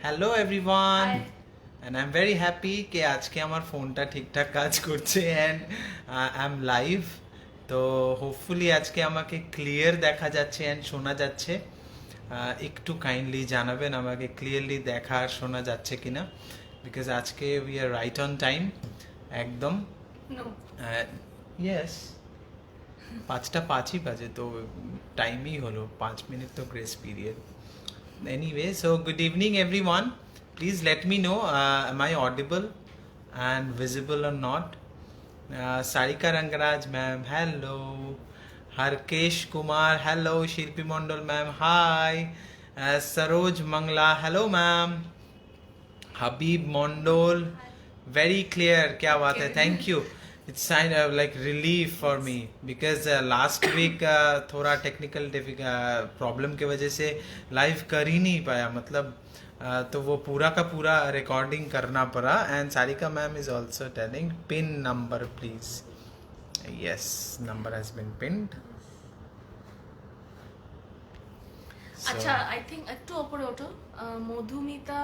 Hello everyone high. And I am very happy যে আজকে আমার ফোনটা ঠিকঠাক কাজ করছে অ্যান্ড আই এম লাইভ। তো হোপফুলি আজকে আমাকে ক্লিয়ার দেখা যাচ্ছে অ্যান্ড শোনা যাচ্ছে। একটু কাইন্ডলি জানাবেন আমাকে ক্লিয়ারলি দেখা আর শোনা যাচ্ছে কিনা, বিকজ আজকে we are right on time একদম। নো। ইয়েস, 5টা 5ই বাজে, তো টাইমই হলো 5 মিনিট, তো grace period. Anyway, so good evening everyone. Please let me know, am I audible and visible or not? Sarika Rangaraj ma'am, hello. Harkesh Kumar, hello. Shilpi Mondal ma'am, hi. Saroj Mangla, hello ma'am. Habib Mondol, very clear. क्या बात है, thank you. It's kind of like relief for me because last week थोड़ा technical problem के वजह से live कर ही नहीं पाया, मतलब तो वो पूरा का पूरा रिकॉर्डिंग करना पड़ा। And Sarika ma'am is also telling pin number please. Yes, number has been pinned. আচ্ছা, আই থিঙ্ক একটু ওপরে ওঠো। মধুমিতা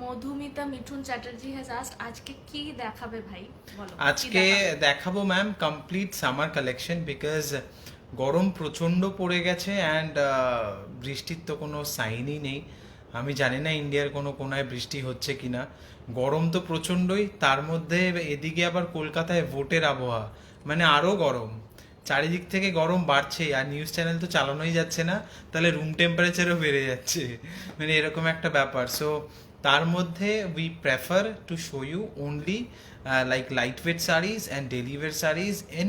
মধুমিতা মিঠুন চ্যাটার্জি হ্যাজ আস্কড আজকে কি দেখাবে ভাই, বলো। আজকে দেখাবো ma'am complete summer collection, because গরম প্রচণ্ড পড়ে গেছে অ্যান্ড বৃষ্টির তো কোনো সাইনই নেই। আমি জানি না ইন্ডিয়ার কোনো কোনায় বৃষ্টি হচ্ছে কি না। গরম তো প্রচণ্ডই, তার মধ্যে এদিকে আবার কলকাতায় ভোটের আবহাওয়া, মানে আরও গরম। চারিদিক থেকে গরম বাড়ছে আর নিউজ চ্যানেল তো চালানোই যাচ্ছে না, তাহলে রুম টেম্পারেচারও বেড়ে যাচ্ছে, মানে এরকম একটা ব্যাপার। সো তার মধ্যে we prefer to show you only like lightweight sarees and daily wear sarees in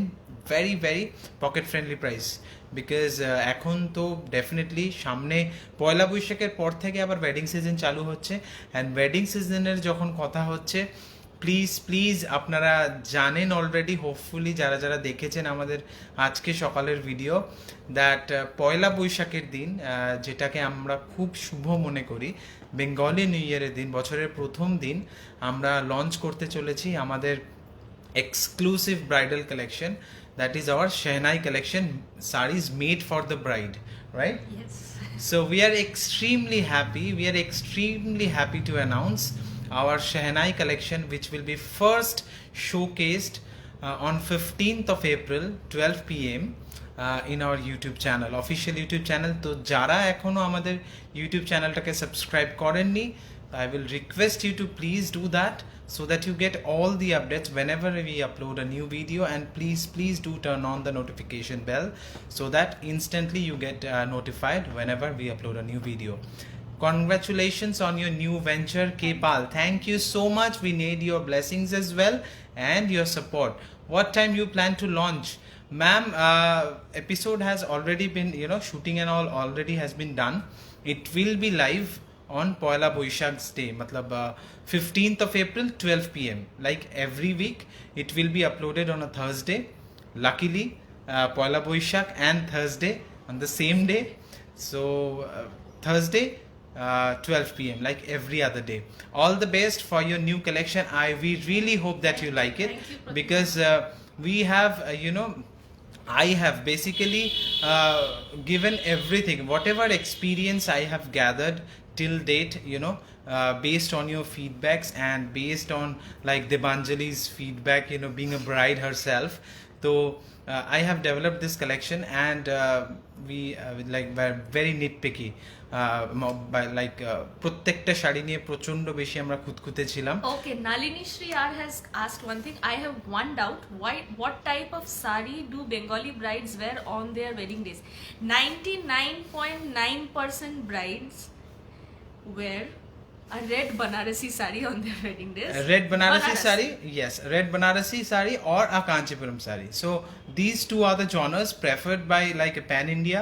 very very pocket friendly price, because এখন তো ডেফিনেটলি সামনে পয়লা বৈশাখের পর থেকে আবার ওয়েডিং সিজন চালু হচ্ছে অ্যান্ড ওয়েডিং সিজনের যখন কথা হচ্ছে, প্লিজ প্লিজ আপনারা জানেন অলরেডি, হোপফুলি যারা যারা দেখেছেন আমাদের আজকে সকালের ভিডিও, দ্যাট পয়লা বৈশাখের দিন, যেটাকে আমরা খুব শুভ মনে করি, বেঙ্গলি নিউ ইয়ারের দিন, বছরের প্রথম দিন, আমরা লঞ্চ করতে চলেছি আমাদের exclusive bridal collection, that is our Shehnai collection, sarees made for the bride, right? Yes. So we are extremely happy to announce our Shehnai collection, which will be first showcased on 15th of April 12 p.m. In our YouTube channel, official YouTube channel. তো যারা এখনো আমাদের YouTube চ্যানেলটাকে subscribe করেননি, I will request you to please do that so that you get all the updates whenever we upload a new video, and please do turn on the notification bell so that instantly you get notified whenever we upload a new video. Congratulations on your new venture, Kpal. Thank you so much. We need your blessings as well and your support. What time you plan to launch? Ma'am, episode has already been, shooting and all already has been done. It will be live on Poila Boishak's day, matlab 15th of April 12 p.m. Like every week, it will be uploaded on a Thursday. Luckily, Poila Boishak and Thursday on the same day. So Thursday 12 p.m. like every other day. All the best for your new collection. We really hope that you like it. Thank you, Pratik. Because we have I have basically given everything, whatever experience I have gathered till date, based on your feedbacks and based on like Debanjali's feedback, being a bride herself. So I have developed this collection, and we like were very nitpicky. প্রত্যেকটা শাড়ি নিয়ে প্রচন্ড বেশি আমরা খুঁতখুঁতে ছিলাম। Okay, Nalini Shri R has asked one thing. I have one doubt. What type of sari do Bengali brides wear on their wedding days? 99.9% brides wear a red Banarasi sari on their wedding days. Red Banarasi sari, yes, red Banarasi sari or a Kanchipuram sari. So these two are the genres preferred by like pan India,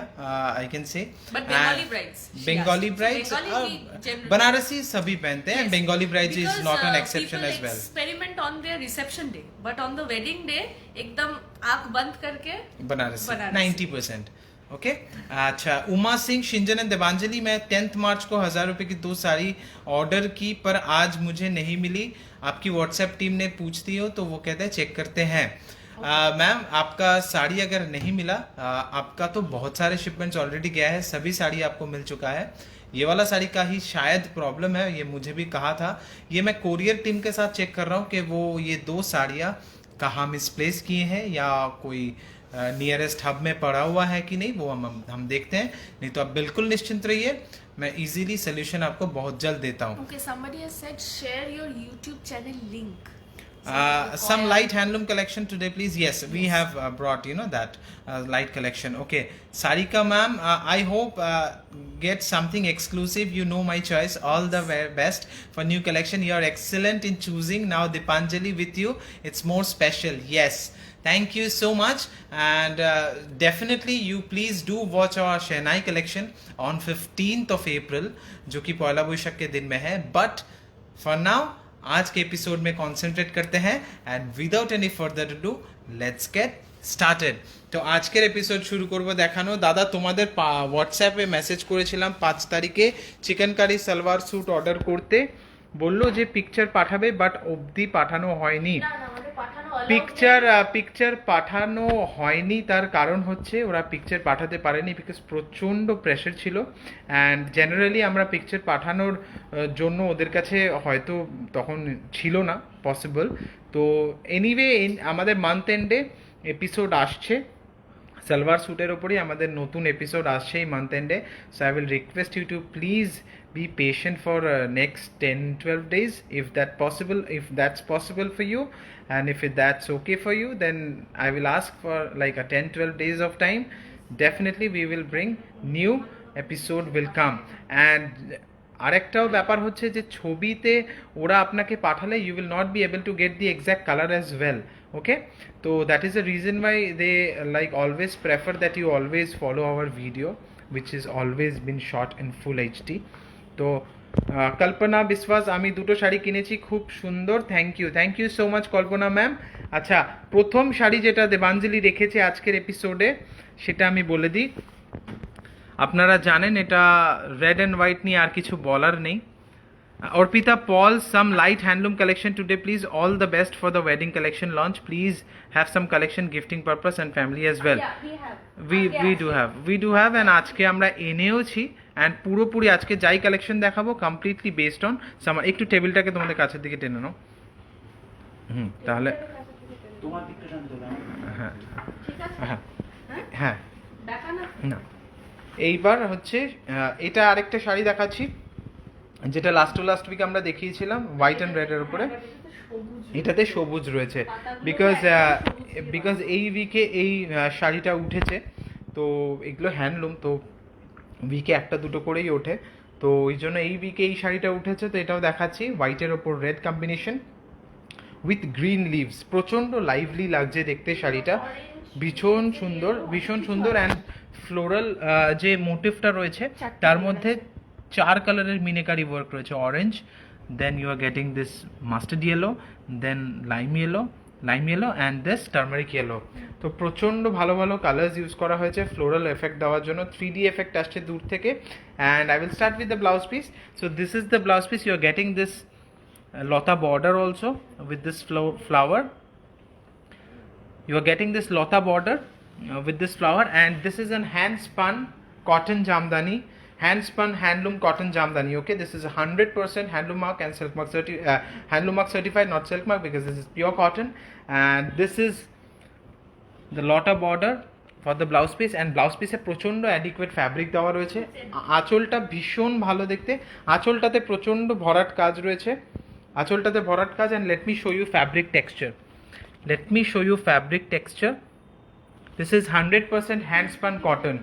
I can say. But Bengali And brides, she Bengali asked. brides, Bengali we generally- Banarasi sabhi pehante hain, Yes. Bengali brides is Because, not an exception people as well. experiment on their reception day, but on the wedding day एकदम आँख बंद करके Banarasi Banarasi. 90%। Okay, अच्छा। Uma Singh, Shinjan and Devanjali, मैं 10th मार्च को 1000 रुपए की 2 sari order की पर आज मुझे नहीं मिली। आपकी व्हाट्सएप टीम ने पूछती हो तो वो कहते हैं चेक करते हैं। मैम, आपका साड़ी अगर नहीं मिला, आपका तो बहुत सारे शिपमेंट्स ऑलरेडी गया है, सभी साड़ी आपको मिल चुका है। ये वाला साड़ी का ही शायद प्रॉब्लम है, ये मुझे भी कहा था। ये मैं कोरियर टीम के साथ चेक कर रहा हूँ कि वो ये 2 साड़ियाँ कहाँ मिसप्लेस किए हैं या कोई नियरेस्ट हब में पड़ा हुआ है कि नहीं, वो हम देखते हैं। नहीं तो आप बिल्कुल निश्चिंत रहिए, मैं इजीली सोल्यूशन आपको बहुत जल्द देता हूँ। Okay, somebody has said share your YouTube channel link. Some light handloom collection today, please. Yes, we have brought that light collection. Okay, Sarika ma'am, I hope get something exclusive. You know my choice. All the best for new collection. You are excellent in choosing. Now Dipanjali with you, it's more special. Yes, thank you so much, and definitely you please do watch our Shehnai collection on 15th of April, जो कि पहला वैशाख के दिन में है. But for now, आज के episode में कॉन्सेंट्रेट करते हैं and without any further do let's get started. তো আজকের এপিসোড শুরু করব দেখানো। দাদা তোমাদের হোয়াটসঅ্যাপে মেসেজ করেছিলাম 5 তারিখে chikankari salwar suit order করতে, বললো যে পিকচার পাঠাবে, বাট অবধি পাঠানো হয়নি। পিকচার পাঠানো হয়নি, তার কারণ হচ্ছে ওরা পিকচার পাঠাতে পারেনি বিকজ প্রচণ্ড প্রেশার ছিল, অ্যান্ড জেনারেলি আমরা পিকচার পাঠানোর জন্য ওদের কাছে হয়তো তখন ছিল না পসিবল। তো এনিওয়ে আমাদের মান্থ এন্ডে এপিসোড আসছে, সালোয়ার স্যুটের ওপরই আমাদের নতুন এপিসোড আসছে এই মান্থ এন্ডে। So I will request you to please be patient for next 10-12 days if that's possible for you, and if that's okay for you, then I will ask for like a 10-12 days of time. Definitely we will bring new episode will come. And আরেকটাও ব্যাপার হচ্ছে যে ছবিতে ওরা আপনাকে পাঠালে you will not be able to get the exact color as well. Okay, so that is the reason why they like always prefer that you always follow our video, which is always been shot in full HD. তো কল্পনা বিশ্বাস, আমি দুটো শাড়ি কিনেছি, খুব সুন্দর, thank you so much Kalpana ma'am. আচ্ছা, প্রথম শাড়ি যেটা দেবাঞ্জলি রেখেছে আজকের এপিসোডে সেটা আমি বলে দিই। আপনারা জানেন এটা রেড অ্যান্ড হোয়াইট নিয়ে আর কিছু বলার নেই। Orpita Paul, some light handloom collection today, please. All the best for the wedding collection launch. Please have some collection gifting purpose and family as well. Yeah, We do have, and আজকে আমরা এনেওছি, and পুরোপুরি আজকে যাই collection দেখাবো completely based on summer. একটু টেবিলটাকে তোমাদের কাছের দিকে টেনে নাও। তাহলে তোমার দিকটা টানতে হবে। হ্যাঁ ঠিক আছে, হ্যাঁ হ্যাঁ দেখা না। এইবার হচ্ছে এটা আরেকটা শাড়ি দেখাচ্ছি যেটা লাস্ট উইক আমরা দেখিয়েছিলাম হোয়াইট অ্যান্ড রেডের উপরে। এটাতে সবুজ রয়েছে বিকজ এই উইকে এই শাড়িটা উঠেছে, তো এগুলো হ্যান্ডলুম, তো উইকে একটা দুটো করেই ওঠে, তো ওই জন্য এই উইকে এই শাড়িটা উঠেছে। তো এটাও দেখাচ্ছি, হোয়াইটের ওপর red combination with green leaves, প্রচণ্ড লাইভলি লাগছে দেখতে শাড়িটা, ভীষণ সুন্দর অ্যান্ড ফ্লোরাল যে মোটিভটা রয়েছে তার মধ্যে 4 কালারের মিনেকারি ওয়ার্ক রয়েছে। Orange, then you are getting this mustard yellow, then lime yellow and this turmeric yellow. তো প্রচণ্ড ভালো কালার্স ইউজ করা হয়েছে ফ্লোরাল এফেক্ট দেওয়ার জন্য। 3D এফেক্ট আসছে দূর থেকে। And I will start with the blouse piece. So this is the blouse piece. You are getting this lata border also with this flower. You are getting this lota border with this flower, and this is an hand spun cotton jamdani, hand spun handloom cotton jamdani. Okay, this is 100% handloom mark and silk mark handloom mark certified, not silk mark, because this is pure cotton. And this is the lota border for the blouse piece, and blouse piece প্রচণ্ড adequate fabric দেওয়া রয়েছে। আঁচলটা ভীষণ ভালো দেখতে, আঁচলটাতে প্রচণ্ড ভরাট কাজ রয়েছে, and let me show you fabric texture. This is 100% hand spun cotton,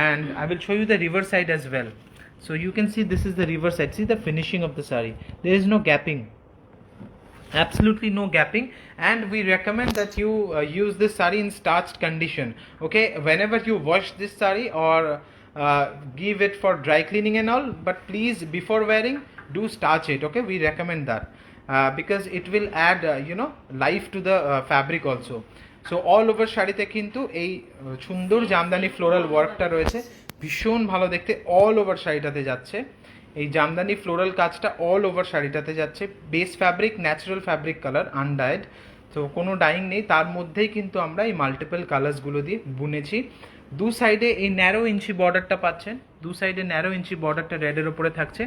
and I will show you the reverse side as well. So you can see this is the reverse side. See the finishing of the saree, there is no gapping, absolutely no gapping, and we recommend that you use this saree in starched condition. Okay, whenever you wash this saree or give it for dry cleaning and all, but please before wearing do starch it. Okay, we recommend that because it will add life to the fabric also. So all over শাড়িতে কিন্তু এই সুন্দর Jamdani floral ওয়ার্কটা রয়েছে, ভীষণ ভালো দেখতে, all over শাড়িটাতে যাচ্ছে এই জামদানি ফ্লোরাল কাজটা, অল ওভার শাড়িটাতে যাচ্ছে। Base fabric natural fabric colour, undyed, তো কোনো ডাইং নেই, তার মধ্যেই কিন্তু আমরা এই মাল্টিপল কালার্সগুলো দিয়ে বুনেছি। দু সাইডে এই ন্যারো ইঞ্চি বর্ডারটা পাচ্ছেন, দু সাইডে ন্যারো ইঞ্চি বর্ডারটা রেডের উপরে থাকছে,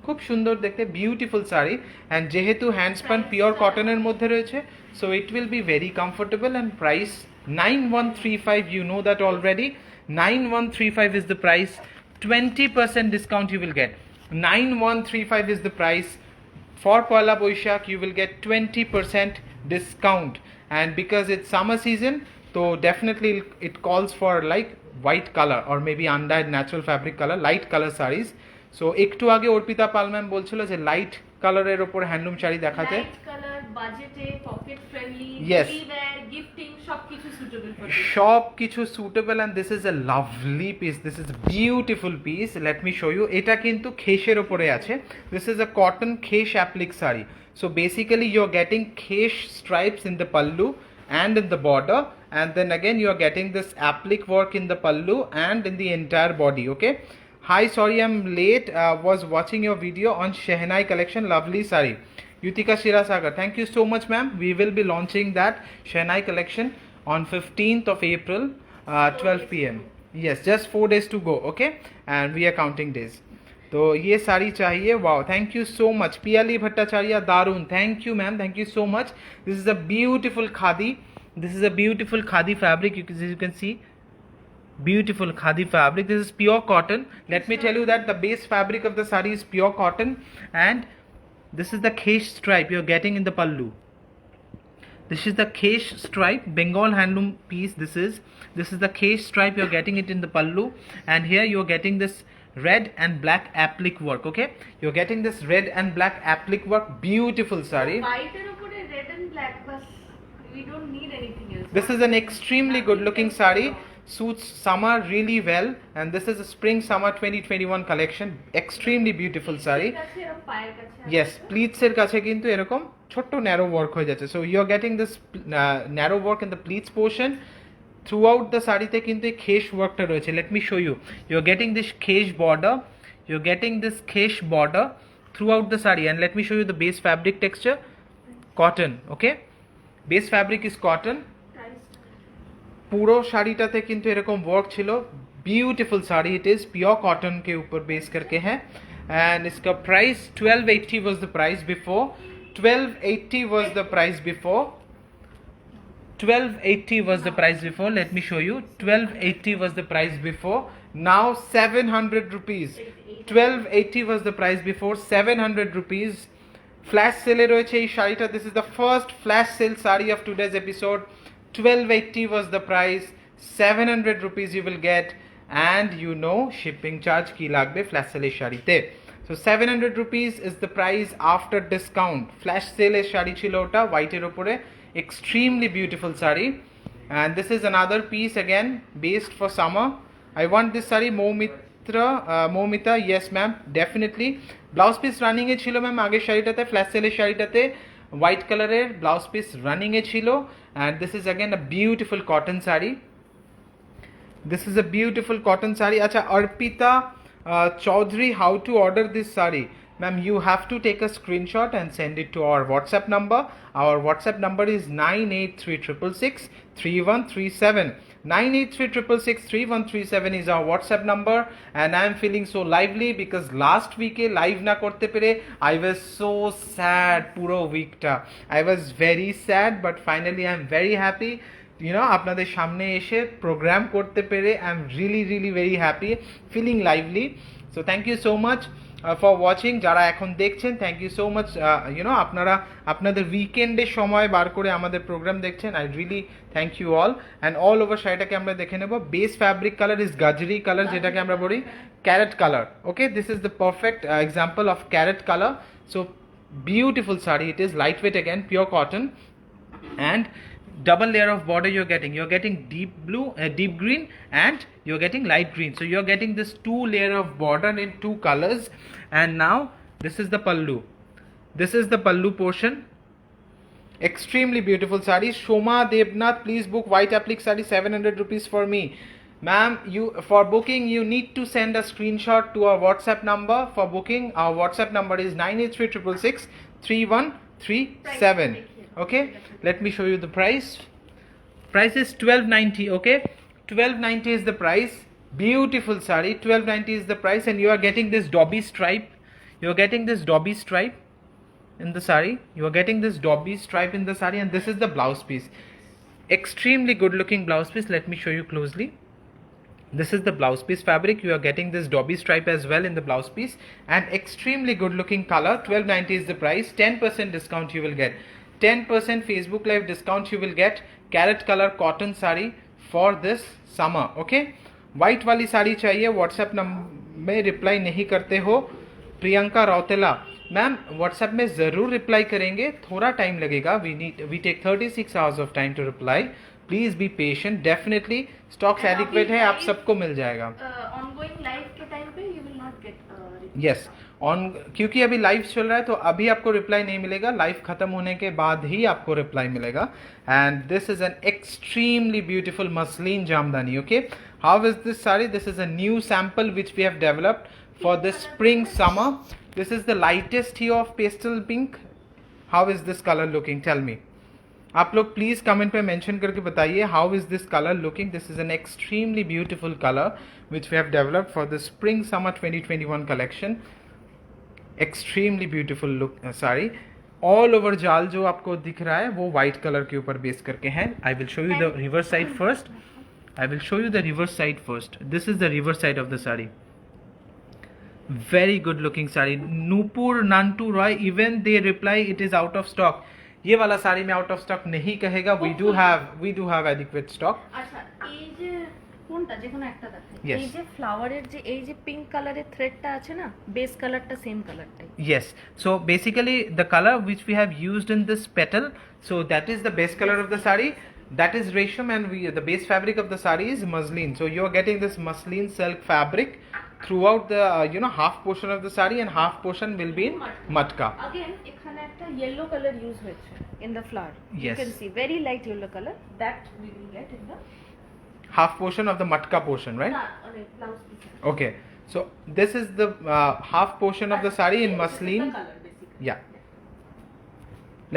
খুব সুন্দর দেখতে, বিউটিফুল শাড়ি। অ্যান্ড যেহেতু হ্যান্ডস্পান পিওর কটনের মধ্যে রয়েছে, so it will be very comfortable. And price 9135, you know that already. 9135 is the price, 20% discount you will get. 9135 is the price. For Poila Boishak, you will get 20% discount. And because it's summer season, so definitely it calls for like white color or maybe undyed natural fabric color, light color sarees. So একটু আগে অর্পিতা পাল ma'am বলছিল যে light কালারের ওপর handloom sari দেখাতে। Light colour, বাজেটে, pocket friendly, Yes. Wear, gifting সবকিছু suitable for সব কিছু suitable. And this is a lovely piece, this is beautiful piece. Let me show you. এটা কিন্তু খেসের ওপরে আছে, this is a cotton khes applique sari. So basically you are getting khes stripes in the pallu and in the border, and then again you are getting this applique work in the pallu and in the entire body. Okay, hi, sorry I'm late, was watching your video on Shehnai collection, lovely sari. Yutika Shirasagar, thank you so much ma'am. We will be launching that Shehnai collection on 15th of April, 12 pm. Yes, just 4 days to go. Okay, and we are counting days. तो ये साड़ी चाहिए, wow, thank you so much. Piyali Bhattacharya, दारुण, thank you ma'am, thank you so much. This is a beautiful khadi, this is a beautiful khadi fabric, you can see beautiful khadi fabric. This is pure cotton. Let me tell you that the base fabric of the saree is pure cotton, and this is the khesh stripe you're getting in the pallu. This is the khesh stripe, Bengal handloom piece. This is the khesh stripe, you're getting it in the pallu, and here you're getting this red and black applique work. Okay, you're getting this red and black applique work, beautiful saree. হোয়াইটের উপরে red and black, বাস we don't need anything else. This is an extremely good looking saree, suits summer really well, and this is a spring summer 2021 collection, extremely beautiful saree. পায়ের কাছে Yes, pleats এর কাছে কিন্তু এরকম ছোট্ট narrow work হয়ে যাচ্ছে। So you are getting this narrow work in the pleats portion. Throughout the শাড়িতে কিন্তু এই খেস ওয়ার্কটা রয়েছে। Let me show you. You are getting this khes border, you are getting this khes border throughout the sari. And let me show you the base fabric texture, cotton. Okay, base fabric is cotton. পুরো শাড়িটাতে কিন্তু এরকম work ছিল, beautiful sari it is, pure cotton के ऊपर base करके है। And इसका price 1280 was the price before, 1280 was the price before, 1280 was the price before. Let me show you, 1280 was the price before, now 700 rupees. 1280 was the price before, 700 rupees. Flash sale রয়েছে এই শাড়িটা, this is the first flash sale saree of today's episode. 1280 was the price, 700 rupees you will get, and you know shipping charge কি লাগবে flash sale এর শাড়িতে। So 700 rupees is the price after discount. Flash sale এর শাড়ি ছিল ওটা হোয়াইটের উপরে, extremely beautiful saree. And this is another piece again based for summer. I want this saree, Momita, yes ma'am, definitely. Blouse piece running এ ছিল ma'am আগের শাড়িটাতে, flash সেলের শাড়িটাতে হোয়াইট কালারের ব্লাউজ পিস রানিং এ ছিল। And this is again a beautiful cotton sari, this is a beautiful cotton sari. আচ্ছা, Arpita Chowdhury, how to order this sari? Ma'am, you have to take a screenshot and send it to our WhatsApp number. Our WhatsApp number is 9836663137. 9836663137 is our WhatsApp number, and I am feeling so lively because last week live na korte pere I was so sad puro week ta. I was very sad, but finally I am very happy, you know, আপনাদের সামনে এসে programme করতে পেরে I am really very happy, feeling lively. So thank you so much for watching. যারা এখন দেখছেন, thank you so much. You know, আপনারা আপনাদের উইকেন্ডের সময় বার করে আমাদের প্রোগ্রাম দেখছেন, I really thank you all. And all over শাড়িটাকে আমরা দেখে নেব। বেস ফ্যাব্রিক কালার ইজ গাজরি কালার, যেটাকে আমরা বলি carrot colour. Okay, this is the perfect example of carrot colour. So beautiful sari, it is light weight again, pure cotton, and double layer of border you're getting deep blue, deep green, and you're getting light green. So you're getting this 2 layer of border in 2 colors. And now this is the pallu, this is the pallu portion, extremely beautiful saree. Shoma Devnath, please book white applique saree, 700 rupees for me. Ma'am, you for booking you need to send a screenshot to our WhatsApp number. For booking, our WhatsApp number is 9836663137. Okay, let me show you the price. Price is 1290. Okay, 1290 is the price. Beautiful sari. 1290 is the price, and you are getting this dobby stripe. You are getting this dobby stripe in the sari. You are getting this dobby stripe in the sari, and this is the blouse piece. Extremely good looking blouse piece. Let me show you closely. This is the blouse piece fabric. You are getting this dobby stripe as well in the blouse piece, and extremely good looking color. 1290 is the price. 10% discount you will get. 10% Facebook Live discount you will get. Carrot color cotton sari for this summer. Okay. White वाली साड़ी चाहिए. WhatsApp में reply नहीं करते हो. Priyanka Rautela, ma'am WhatsApp में ज़रूर reply करेंगे. थोड़ा टाइम लगेगा. We take 36 hours of time to reply. Please be patient. Definitely stocks adequate है, आप सबको मिल जाएगा. ऑनगोइंग लाइव के टाइम पे you will not gate yes on, क्योंकि अभी लाइव चल रहा है तो अभी आपको रिप्लाई नहीं मिलेगा. लाइव खत्म होने के बाद ही आपको रिप्लाई मिलेगा. And this is an extremely beautiful muslin Jamdani. Okay, how is this sari? This is a new sample which we have developed for this spring summer. This is the lightest hue of pastel pink. How is this colour looking? Tell me. आप लोग please comment पे mention करके बताइए how is this colour looking. This is an extremely beautiful colour which we have developed for the spring summer 2021 collection. Extremely beautiful look sari. All over जाल जो आपको दिख रहा है वो व्हाइट कलर के ऊपर बेस करके हैं. I will show you the reverse side first. I will show you the reverse side first. This is the reverse side of the sari. Very good looking sari. Nupur Nantu Roy, even they reply it is out of stock. ये वाला साड़ी में out of stock नहीं कहेगा. We do have adequate stock. আচ্ছা, এই যে কোনটা যে কোনো একটা দেখেন, Yes. এই যে ফ্লাওয়ারের যে এই যে পিঙ্ক কালারের থ্রেডটা আছে না, বেস কালারটা সেম কালারটাই. Yes, so basically the color which we have used in this petal, so that is the base color of the sari. That is resham, and the base fabric of the sari is muslin. So you are getting this muslin silk fabric throughout the half portion of the sari, and half portion will be in matka. Again এখানে একটা yellow color use হয়েছে in the flower. You Yes. can see very light yellow color that we will get in the Half portion of the matka portion, right? blouse piece. Okay, so this is the half portion of the sari in muslin. Color basically. Yeah.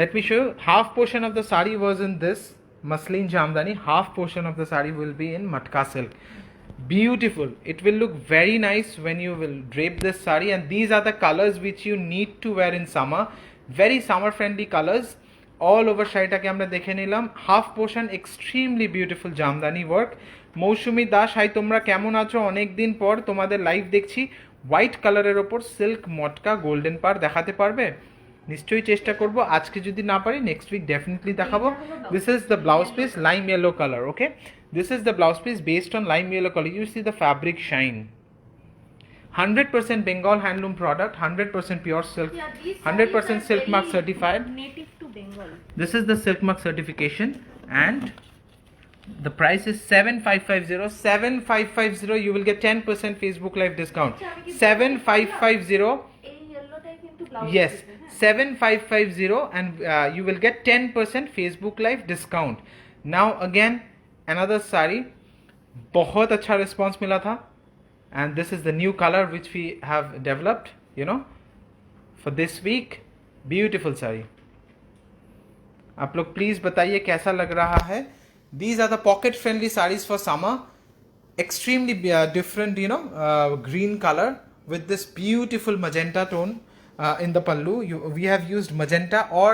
Let me show you. Half portion of the sari was in this muslin jamdani. Half portion of the sari will be in matka silk. Beautiful. It will look very nice when you will drape this sari, and these are the colors which you need to wear in summer. Very summer friendly colors. All over শাড়িটাকে আমরা দেখে নিলাম. Half portion extremely beautiful Jamdani work. Mousumi Das, hi তোমরা কেমন আছো? অনেক দিন পর তোমাদের লাইভ দেখছি. হোয়াইট কালারের ওপর সিল্ক মটকা গোল্ডেন পার দেখাতে পারবে? নিশ্চয়ই চেষ্টা করব. আজকে যদি না পারি নেক্সট উইক ডেফিনেটলি দেখাবো. This is the blouse piece, lime yellow colour. Okay, this is the blouse piece based on lime yellow colour. You see the fabric shine. 100% Bengal handloom product, 100% pure silk, Yeah, these 100% sarees are silk mark very certified. native to Bengal. This is the silk mark certification, and the price is 7550. 7550. You will get 10% Facebook live discount. 7550. এই yellowটাই কিন্তু blouse Yes, piece है, 7550, and you will get 10% Facebook live discount. Now again another sari. बहुत अच्छा response मिला था, and this is the new color which we have developed, for this week. Beautiful sari. आप लोग please बताइए कैसा लग रहा है. These are the pocket friendly sarees for summer. Extremely different, green color with this beautiful magenta tone in the pallu. We have used magenta or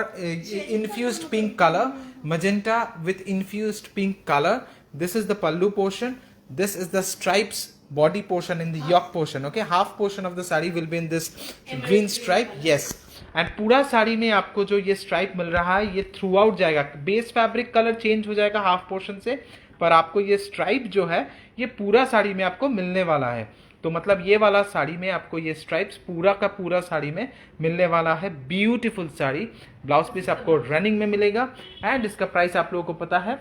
infused pink color. Magenta with infused pink color. This is the pallu portion. This is the stripes body portion in the yoke portion. Okay, half portion of the saree will be in this green stripe. Yes, and पूरा साड़ी में आपको जो ये stripe मिल रहा है ये through out जाएगा. Base fabric colour change हो जाएगा हाफ पोर्शन से, पर आपको ये स्ट्राइप जो है ये पूरा साड़ी में आपको मिलने वाला है. तो मतलब ये वाला साड़ी में आपको ये स्ट्राइप्स पूरा का पूरा साड़ी में मिलने वाला है. ब्यूटीफुल साड़ी. ब्लाउज पीस आपको रनिंग में मिलेगा, एंड इसका प्राइस आप लोगों को पता है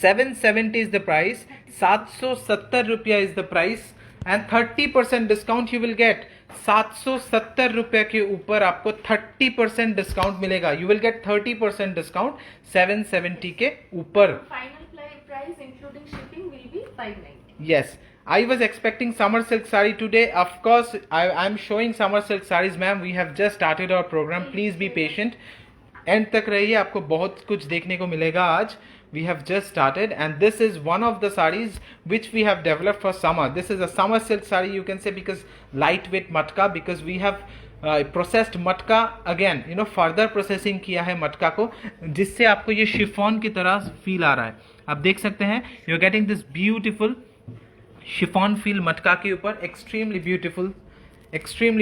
770 इज द प्राइस. 770 रुपया is the price, and 30% discount you will gate. 770 रुपये के ऊपर आपको 30% डिस्काउंट मिलेगा. यू विल गेट 30% डिस्काउंट 770 के ऊपर. Final price including shipping will be 590. Yes, I was expecting summer silk saree today. Of course, I'm showing summer silk sarees, ma'am. We have just started our program. Please be patient. And तक रहिए, आपको बहुत कुछ देखने को मिलेगा आज. we have just started, and this is one of the sarees which we have developed for summer. This is a summer silk saree, you can say, because lightweight matka, because we have processed मटका again further processing किया है मटका को, जिससे आपको ये chiffon की तरह फील आ रहा है. आप देख सकते हैं you are getting this beautiful chiffon feel matka के ऊपर. Extremely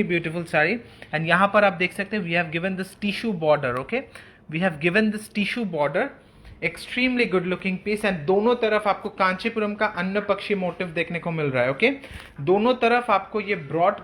beautiful sari. एंड यहाँ पर आप देख सकते हैं we have given this tissue border. Okay, we have given this tissue border. Extremely good looking piece. And दोनों तरफ आपको कांचीपुरम का अन्न पक्षी मोटिव देखने को मिल रहा है. ओके, दोनों तरफ आपको ये ब्रॉड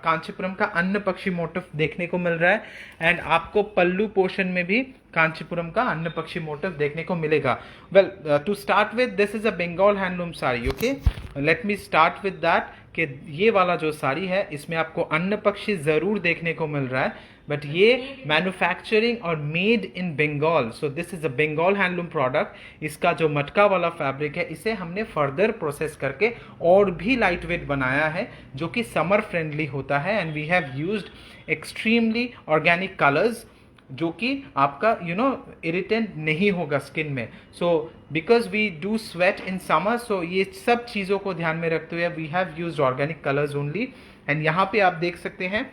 कांचीपुरम का अन्न पक्षी मोटिव देखने को मिल रहा है. एंड आपको पल्लू पोर्शन में भी कांचीपुरम का अन्न पक्षी मोटिव देखने को मिलेगा. Well, to start with, this is a Bengal handloom sari. Okay, let me start with that कि ये वाला जो साड़ी है इसमें आपको अन्न पक्षी जरूर देखने को मिल रहा है, बट ये मैन्युफैक्चरिंग और made in Bengal. So this is a Bengal handloom product. इसका जो मटका वाला फैब्रिक है इसे हमने फर्दर प्रोसेस करके और भी लाइट वेट बनाया है, जो कि समर फ्रेंडली होता है. And we have used extremely organic colours, जो कि आपका इरिटेंट नहीं होगा स्किन में. So because we do sweat in summer, so ये सब चीज़ों को ध्यान में रखते हुए we have used organic colours only. And यहाँ पे आप देख सकते हैं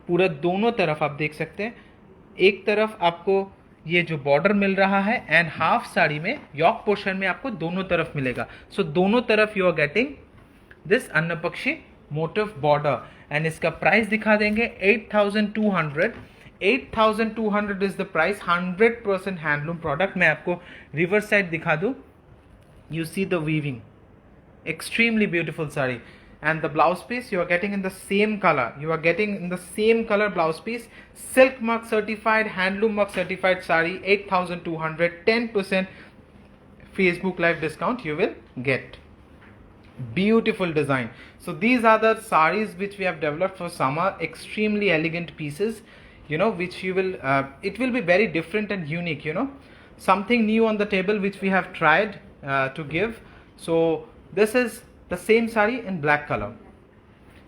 पूरा दोनों तरफ आप देख सकते हैं, एक तरफ आपको ये जो बॉर्डर मिल रहा है एंड हाफ साड़ी में यॉक पोर्शन में आपको दोनों तरफ मिलेगा. सो दोनों तरफ यू आर गेटिंग दिस अन्न पक्षी मोटिव बॉर्डर. एंड इसका प्राइस दिखा देंगे 8,200. 8,200 is the price. 100% handloom product. मैं आपको रिवर्स साइड दिखा दूं. You see the weaving, extremely beautiful saree. And the blouse piece you are getting in the same color. You are getting in the same color blouse piece. Silk mark certified, handloom mark certified saree. 8,200. 10% Facebook live discount you will get. Beautiful design. So these are the sarees which we have developed for summer. Extremely elegant pieces, which you will it will be very different and unique. Something new on the table which we have tried to give. So this is the same saree in black color.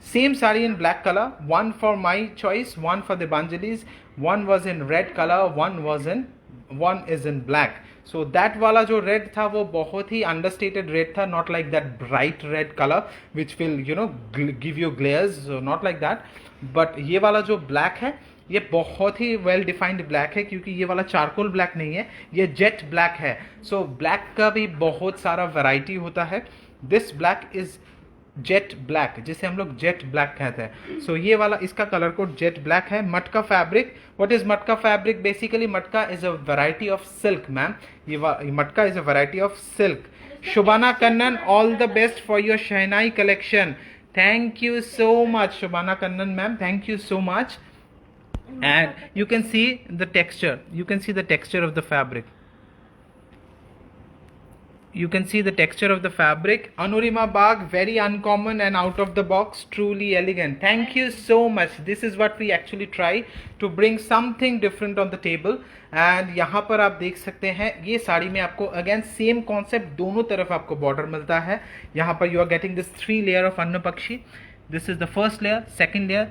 Same saree in black color. One for my choice, one for the Banjalis. One was in red color, one is in black. So that वाला जो red था वो बहुत ही understated red था, not like that bright red color which will give you glares, so not like that. But ये वाला जो black है ये बहुत ही वेल डिफाइंड ब्लैक है, क्योंकि ये वाला चारकोल ब्लैक नहीं है, ये जेट ब्लैक है. सो ब्लैक का भी बहुत सारा वैरायटी होता है. This black is jet black, जिसे हम लोग जेट ब्लैक कहते हैं. सो ये वाला इसका कलर कोड जेट ब्लैक है. Matka fabric, what is matka fabric? Basically matka is a variety of silk. Ma'am, ये matka is a variety of silk. Shubana Kannan, all the best for your Shehnai collection. Thank you so much Shubana Kannan ma'am, thank you so much. And you can see the texture, you can see the texture of the fabric, you can see the texture of the fabric. Anurima Bagh, very uncommon and out of the box, truly elegant. Thank you so much. This is what we actually try to bring something different on the table. And यहाँ पर आप देख सकते हैं ये साड़ी में आपको again same concept, दोनों तरफ आपको बॉर्डर मिलता है. यहाँ पर you are getting this 3 layer of अन्य पक्षी. This is the first layer, second layer,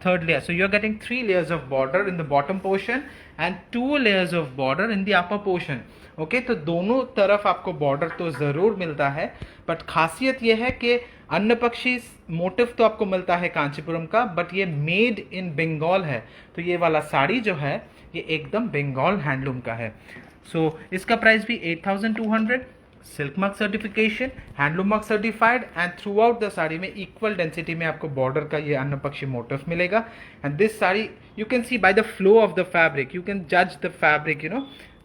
third layer. So you are getting 3 layers of border in the bottom portion and 2 layers of border in the upper portion. Okay, तो दोनों तरफ आपको border तो ज़रूर मिलता है, बट खासियत यह है कि अन्न पक्षी मोटिव तो आपको मिलता है कांचीपुरम का, बट ये मेड इन बंगाल है. तो ये वाला साड़ी जो है ये एकदम बंगाल हैंडलूम का है. सो इसका प्राइस भी 8,200. Silk mark certification, handloom mark certified. And through out the sari में इक्वल डेंसिटी में आपको बॉर्डर का ये अन्न पक्षी मोटिव मिलेगा. And this sari you can see by the flow of the fabric, you can जज the fabric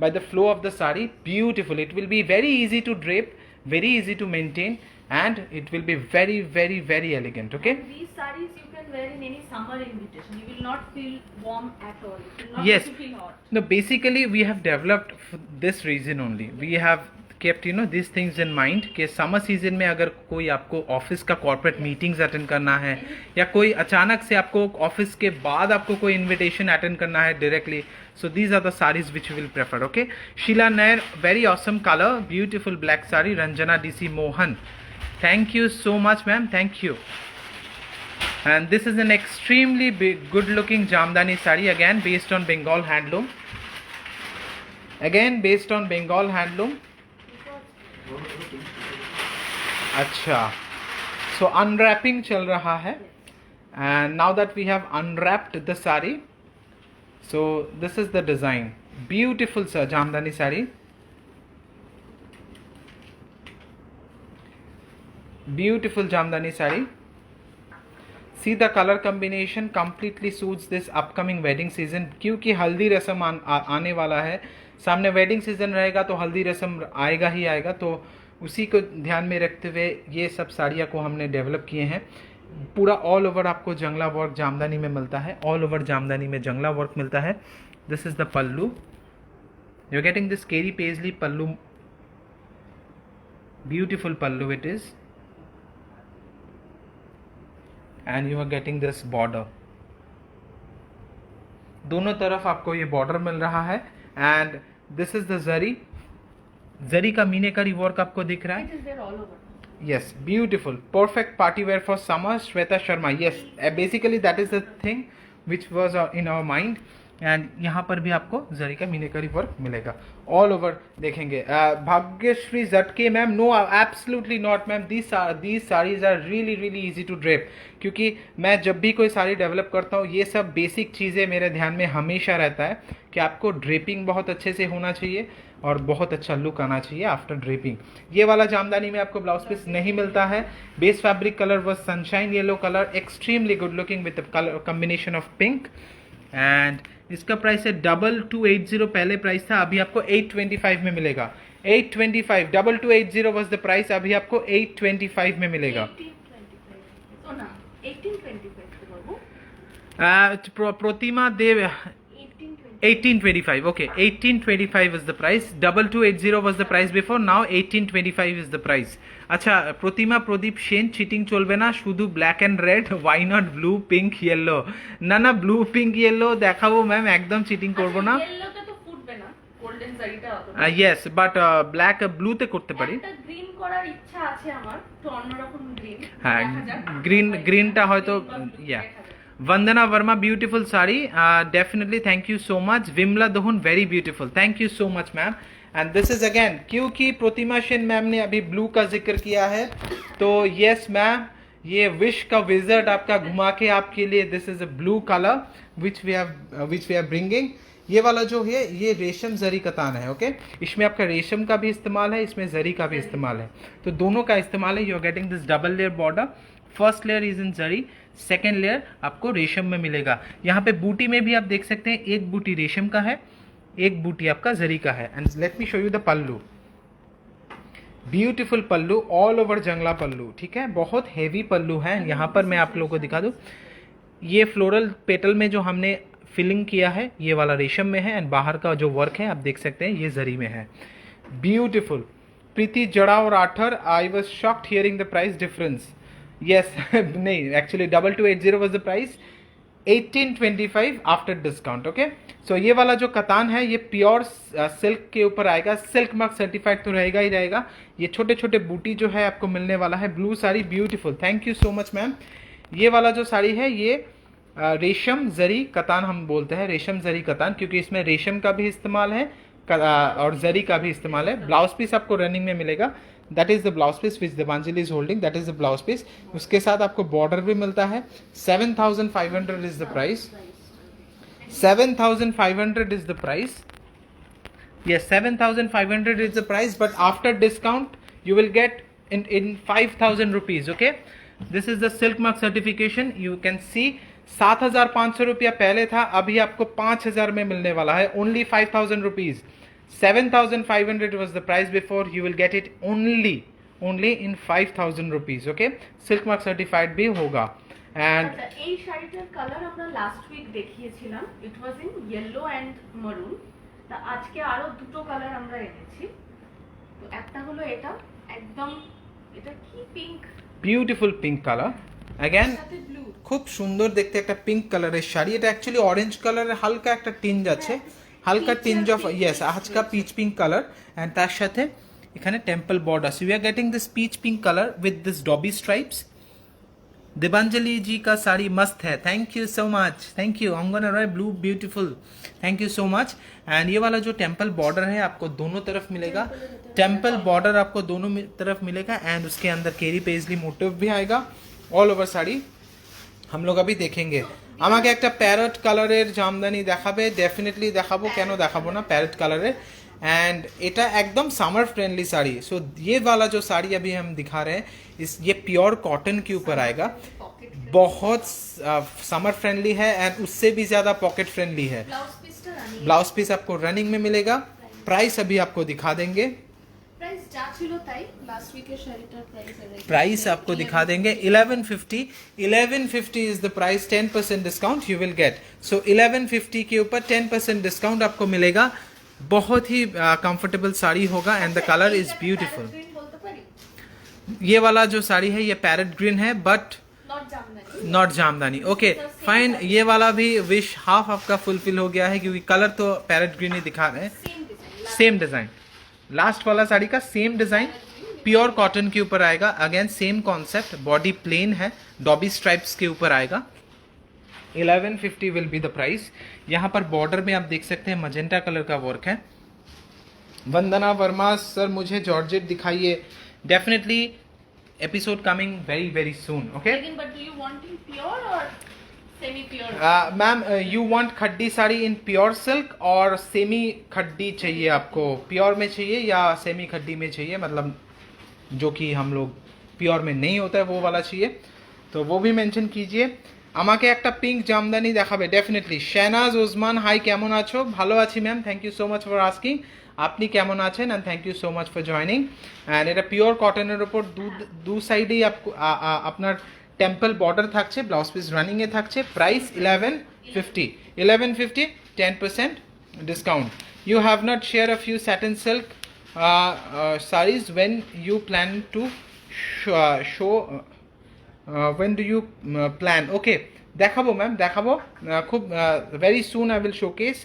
by the flow of the sari. Beautiful. It will be very easy to drape, very easy to maintain, and it will be very, very, very elegant. Okay, And these sarees you can wear in any summer invitation. You will not feel warm at all. You will not Yes. feel hot. no, basically we have developed for this reason only. We have kept these things in mind कि summer season में अगर कोई आपको office का corporate meetings attend करना है, या कोई अचानक से आपको ऑफिस के बाद आपको कोई इनविटेशन अटेंड करना है directly, so these are the sarees which you will prefer. Okay, Sheila Nair, very awesome color, beautiful black saree. Ranjana DC Mohan, thank you so much ma'am, thank you. And this is an extremely big, good looking Jamdani saree, again based on Bengal handloom. Again based on Bengal handloom. अच्छा, so unwrapping चल रहा है. And now that we have unwrapped the sari, so this is the design. Beautiful sir Jamdani sari. Beautiful Jamdani sari. See the color combination completely suits this upcoming wedding season. क्योंकि हल्दी रस्म आने वाला है, सामने वेडिंग सीजन रहेगा तो हल्दी रस्म आएगा ही आएगा, तो उसी को ध्यान में रखते हुए ये सब साड़ियाँ को हमने डेवलप किए हैं. पूरा ऑल ओवर आपको जंगला वर्क जामदानी में मिलता है. ऑल ओवर जामदानी में जंगला वर्क मिलता है. This is the pallu. You are getting this केरी paisley pallu. Beautiful pallu it is. And you are getting this border. दोनों तरफ आपको ये बॉर्डर मिल रहा है. And this is the zari. Zari का मीनाकारी वर्क आपको दिख रहा है. Yes, beautiful, perfect party wear for summer. Shweta Sharma. Yes, basically that is the thing which was in our mind. And यहाँ पर भी आपको जरी का मीनाकारी वर्क मिलेगा ऑल ओवर. देखेंगे Bhagyashree Jhatke ma'am. No, absolutely not ma'am. These saris are really really easy to drape. क्योंकि मैं जब भी कोई साड़ी डेवलप करता हूँ, ये सब बेसिक चीज़ें मेरे ध्यान में हमेशा रहता है कि आपको ड्रेपिंग बहुत अच्छे से होना चाहिए और बहुत अच्छा लुक आना चाहिए आफ्टर ड्रेपिंग. ये वाला जामदानी में आपको ब्लाउज पीस नहीं मिलता है. Base fabric colour was sunshine yellow colour. Extremely good looking with colour combination of pink. And इसका प्राइस है 2280. पहले प्राइस था, अभी आपको 825 में मिलेगा. 825. 2280 वॉज द प्राइस, अभी आपको 825 में मिलेगा. प्रतिमा देव 1825. Okay, 1825 is the price. 2280 was the price before. Now 1825 is the price. अच्छा, प्रतिमा प्रदीप सेन. चिटिंग चलबे ना, शुधु black and red. Why not blue pink yellow? ना ना, ब्लू पिंक येलो দেখাবো ম্যাম, একদম চিটিং করব না. येलोতে তো ফুটবে না, গোল্ডেন জারিটা অত. ইয়েস, বাট ব্ল্যাক ব্লুতে করতে পারি. একটা গ্রিন করার ইচ্ছা আছে আমার, তো অন্যরকম গ্রিন. হ্যাঁ, গ্রিনটা হয়তো ইয়া. Vandana Verma, beautiful sari. Definitely, thank you so much. Vimla Dohun, very beautiful. Thank you so much, ma'am. And this is again, क्योंकि प्रतिमा सेन मैम ने अभी ब्लू का जिक्र किया है, तो यस मैम, ये विश का विजर्ड आपका घुमा के आपके लिए, this is a blue colour which we are bringing. ये वाला जो है ये रेशम जरी कतान है. ओके, इसमें आपका रेशम का भी इस्तेमाल है, इसमें जरी का भी इस्तेमाल है, तो दोनों का इस्तेमाल है. You are getting this double layer border. First layer is in zari, second layer आपको रेशम में मिलेगा. यहाँ पे बूटी में भी आप देख सकते हैं, एक बूटी रेशम का है, एक बूटी आपका जरी का है. And let me show you the pallu. Beautiful pallu, all over जंगला पल्लू. ठीक है, बहुत हेवी पल्लू है. यहाँ पर मैं आप लोगों को दिखा दूँ, ये फ्लोरल पेटल में जो हमने फिलिंग किया है, ये वाला रेशम में है. एंड बाहर का जो वर्क है आप देख सकते हैं, ये जरी में है. ब्यूटीफुल. प्रीति जड़ा और आठर. I was shocked hearing the price difference. Yes, नहीं, actually 2280 was the price. 1825 after discount. Okay, so ये वाला जो कतान है ये प्योर सिल्क के ऊपर आएगा. सिल्क मार्क सर्टिफाइड तो रहेगा ही रहेगा. ये छोटे छोटे बूटी जो है आपको मिलने वाला है. Blue sari, beautiful. Thank you so much ma'am. ये वाला जो साड़ी है ये रेशम जरी कतान हम बोलते हैं, रेशम जरी कतान, क्योंकि इसमें रेशम का भी इस्तेमाल है और जरी का भी इस्तेमाल है. ब्लाउज पीस आपको रनिंग में मिलेगा. That is the blouse piece which Devanjali is holding. That is the blouse piece. उसके साथ आपको बॉर्डर भी मिलता है. 7500 is the price. 7500 is the price. Yes, 7500 is the price, but after discount you will get in 5000 rupees. Okay, this is the silk mark certification. You can see 7500 रुपया पहले था, अभी आपको 5000 में मिलने वाला है. Only 5000 rupees. 7500 was the price before. You will get it only in 5000 rupees. Okay, silk mark certified भी होगा. And এই শাড়িটার কালার আমরা লাস্ট উইক দেখিয়েছিলাম, ইট ওয়াজ ইন ইয়েলো এন্ড মারুন. তা আজকে আরো দুটো কালার আমরা এনেছি. তো একটা হলো এটা, একদম এটা কি pink, beautiful pink colour. Again সাথে ব্লু, খুব সুন্দর দেখতে একটা পিঙ্ক কালারের শাড়ি. এটা অ্যাকচুয়ালি অরেঞ্জ কালারের হালকা একটা টিঞ্জ আছে, হালকা টিঞ্জ অফ ইয়েস আজকা পিচ পিঙ্ক কালার. এন্ড তার সাথে এখানে temple border. So we are getting this peach pink colour with this dobby stripes. Dibanjali ji का साड़ी मस्त है, thank you so much, thank you. Angana Roy blue beautiful, thank you so much. And ये वाला जो temple border है आपको दोनों तरफ मिलेगा, टेम्पल बॉर्डर आपको दोनों तरफ मिलेगा एंड उसके अंदर केरी पेजली मोटिव भी आएगा ऑल ओवर শাড়ি। हम लोग अभी देखेंगे। আমাকে একটা প্যারট কালারের জামদানি দেখাবে, ডেফিনেটলি দেখাবো, কেন দেখাবো না, প্যারট কালারের। एंड এটা একদম समर फ्रेंडली साड़ी। सो ये वाला जो साड़ी अभी हम दिखा रहे हैं ये प्योर कॉटन के ऊपर आएगा, बहुत समर फ्रेंडली है एंड उससे भी ज़्यादा पॉकेट फ्रेंडली है। ब्लाउज पीस आपको रनिंग में मिलेगा। प्राइस अभी आपको दिखा देंगे, प्राइस आपको दिखा देंगे 1150। 1150 is the price, 10% discount you will get. So 1150 के ऊपर 10% डिस्काउंट आपको मिलेगा। बहुत ही कंफर्टेबल साड़ी होगा and the colour is beautiful. ये वाला जो साड़ी है ये पैरेट ग्रीन है but not jamdani. Okay fine, ये वाला भी विश हाफ आपका फुलफिल हो गया है क्योंकि कलर तो पैरेट ग्रीन ही दिखा रहे हैं। सेम डिजाइन, लास्ट वाला साड़ी का सेम डिजाइन प्योर कॉटन के ऊपर आएगा। Again same concept, body plain है, डॉबी स्ट्राइप्स के ऊपर आएगा। 1150 विल बी द प्राइस। यहाँ पर बॉर्डर में आप देख सकते हैं मजेंटा कलर का वर्क है। वंदना वर्मा सर मुझे जॉर्जेट दिखाइए, definitely episode coming very very soon. Okay but do you want in pure और semi pure? Ma'am you want khaddi sari in pure silk और सेमी खड्डी चाहिए आपको? प्योर में चाहिए या सेमी खड्डी में चाहिए, मतलब जो कि हम लोग प्योर में नहीं होता है वो वाला चाहिए तो वो भी मेंशन कीजिए। আমাকে একটা পিঙ্ক জামদানি দেখাবে ডেফিনেটলি। শেনাজ ওসমান হাই, কেমন আছো? ভালো আছি ma'am, thank you so much for asking. আপনি কেমন আছেন? And thank you so much for joining. And এটা পিওর কটনের ওপর দু সাইডেই আপনার টেম্পল বর্ডার থাকছে, ব্লাউজ পিস রানিংয়ে থাকছে। Price 1150। 1150, 10% discount. You have not share a few satin silk saris when you plan to show, when do you plan? Okay দেখাবো ম্যাম, দেখাবো খুব very soon I will showcase.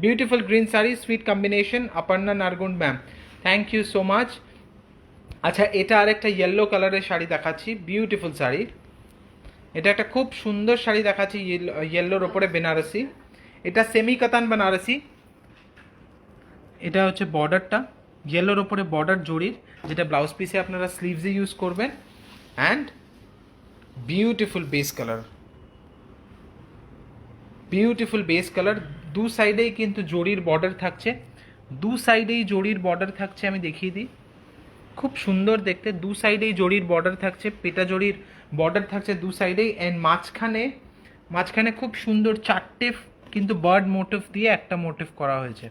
Beautiful green sari, sweet combination, Aparna Nargund ma'am, thank you so much. আচ্ছা এটা আরেকটা yellow কালারের শাড়ি দেখাচ্ছি, beautiful sari. এটা একটা খুব সুন্দর শাড়ি দেখাচ্ছি ইয়েলোর ওপরে বেনারসি। এটা সেমি কাতান বেনারসি। এটা হচ্ছে বর্ডারটা ইয়েলোর ওপরে বর্ডার জড়ির, যেটা ব্লাউজ পিসে আপনারা স্লিভসে ইউজ করবেন। And beautiful base colour, beautiful base colour. দু সাইডেই কিন্তু জড়ির বর্ডার থাকছে, দু সাইডেই জড়ির বর্ডার থাকছে। আমি দেখিয়ে দিই, খুব সুন্দর দেখতে। দু সাইডেই জড়ির বর্ডার থাকছে, পেটা জড়ির বর্ডার থাকছে দু সাইডেই। অ্যান্ড মাঝখানে খুব সুন্দর চারটে কিন্তু বার্ড মোটিভ দিয়ে একটা মোটিভ করা হয়েছে।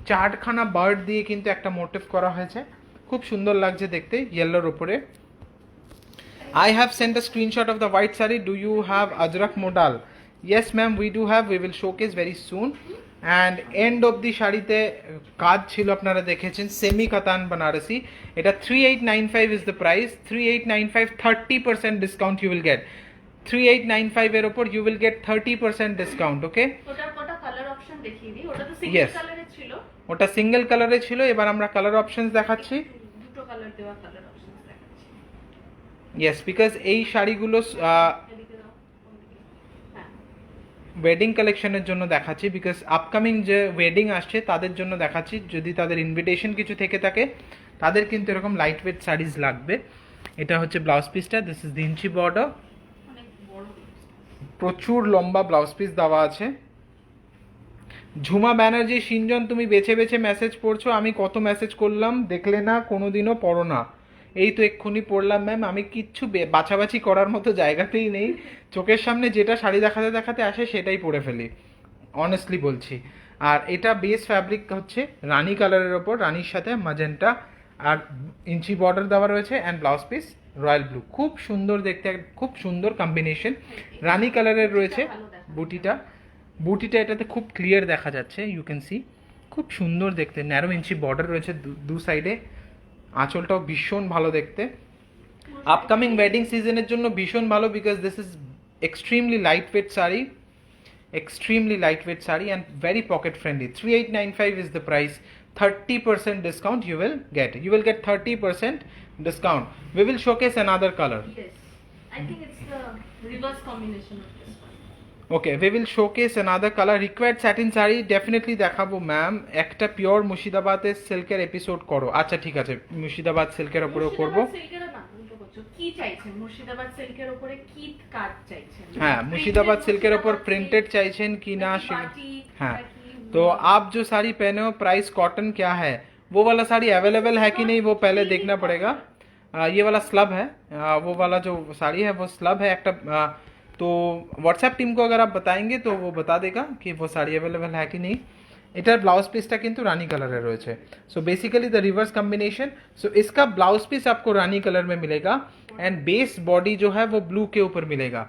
চারখানা বার্ড দিয়ে কিন্তু একটা মোটিভ করা হয়েছে, খুব সুন্দর লাগছে দেখতে ইয়েলোর ওপরে। I have sent a screenshot of the white saree. Do you have Ajrak modal? Yes ma'am, we do have. We will showcase very soon. And end of the শাড়িতে কাজ ছিল আপনারা দেখেছেন, সেমি কাতান বেনারসি। এটা 3895 is the price. 3895, 30% discount you will get. 3895 এর উপর you will get 30% discount. Okay? ওটার কটা কালার অপশন দেখিয়ে দিই। ওটা তো সিঙ্গেল কালারে ছিল, ওটা সিঙ্গেল কালারে ছিল। এবার আমরা কালার অপশনস দেখাচ্ছি। দুটো কালার দেওয়া কালার অপশন দেখাচ্ছি। ইয়েস, বিকজ এই শাড়িগুলো ওয়েডিং কালেকশনের জন্য দেখাচ্ছি, বিকজ আপকামিং যে ওয়েডিং আসছে তাদের জন্য দেখাচ্ছি। যদি তাদের ইনভিটেশন কিছু থেকে থাকে তাদের কিন্তু এরকম লাইট ওয়েট শাড়িজ লাগবে। এটা হচ্ছে ব্লাউজ পিসটা, this is the inch border, প্রচুর লম্বা ব্লাউজ পিস দেওয়া আছে। ঝুমা ব্যানার্জি, সিনজন তুমি বেছে বেছে মেসেজ পড়ছো, আমি কত মেসেজ করলাম দেখলে না, কোনোদিনও পড়ো না। এই তো এক্ষুনি পড়লাম ম্যাম, আমি কিচ্ছু বাছাবাছি করার মতো জায়গাতেই নেই, চোখের সামনে যেটা শাড়ি দেখাতে দেখাতে আসে সেটাই পরে ফেলি, অনেস্টলি বলছি। আর এটা বেস ফ্যাব্রিক হচ্ছে রানি কালারের ওপর, রানির সাথে ম্যাজেন্টা আর ইঞ্চি বর্ডার দেওয়া রয়েছে। And blouse piece royal blue, খুব সুন্দর দেখতে, খুব সুন্দর কম্বিনেশন। রানি কালারের রয়েছে বুটিটা এটাতে খুব ক্লিয়ার দেখা যাচ্ছে, ইউ ক্যান সি, খুব সুন্দর দেখতে। ন্যারো ইঞ্চি বর্ডার রয়েছে দু সাইডে। আঁচলটাও ভীষণ ভালো দেখতে, আপকামিং ওয়েডিং সিজনের জন্য ভীষণ ভালো, because this is extremely light weight sari, extremely lightweight saree and very pocket friendly. 3895 is the price. 30% discount you will get. You will get 30% discount. We will showcase another color. Yes. I think it's the reverse combination of this one. Okay we will showcase another color required satin sari definitely দেখাবো ma'am একটা pure মুর্শিদাবাদের সিল্কের episode করো আচ্ছা ঠিক আছে মুর্শিদাবাদ সিল্কের উপরেও করব মুর্শিদাবাদ সিল্কের না উল্টো করছো কি চাইছেন মুর্শিদাবাদ সিল্কের উপরে কি কাজ চাইছেন হ্যাঁ মুর্শিদাবাদ সিল্কের উপর প্রিন্টেড চাইছেন কি না हाँ तो आप जो साड़ी पहने हो प्राइस कॉटन क्या है वो वाला साड़ी अवेलेबल है कि नहीं वो पहले देखना पड़ेगा ये वाला स्लब है वो वाला जो साड़ी है वो स्लब है एक तो व्हाट्सएप टीम को अगर आप बताएंगे तो वो बता देगा कि वो साड़ी अवेलेबल है कि नहीं এটার ব্লাউজ পিসটা কিন্তু রাनी कलर রয়েছে so basically the reverse combination so इसका ब्लाउज पीस आपको रानी कलर में मिलेगा एंड बेस बॉडी जो है वो ब्लू के ऊपर मिलेगा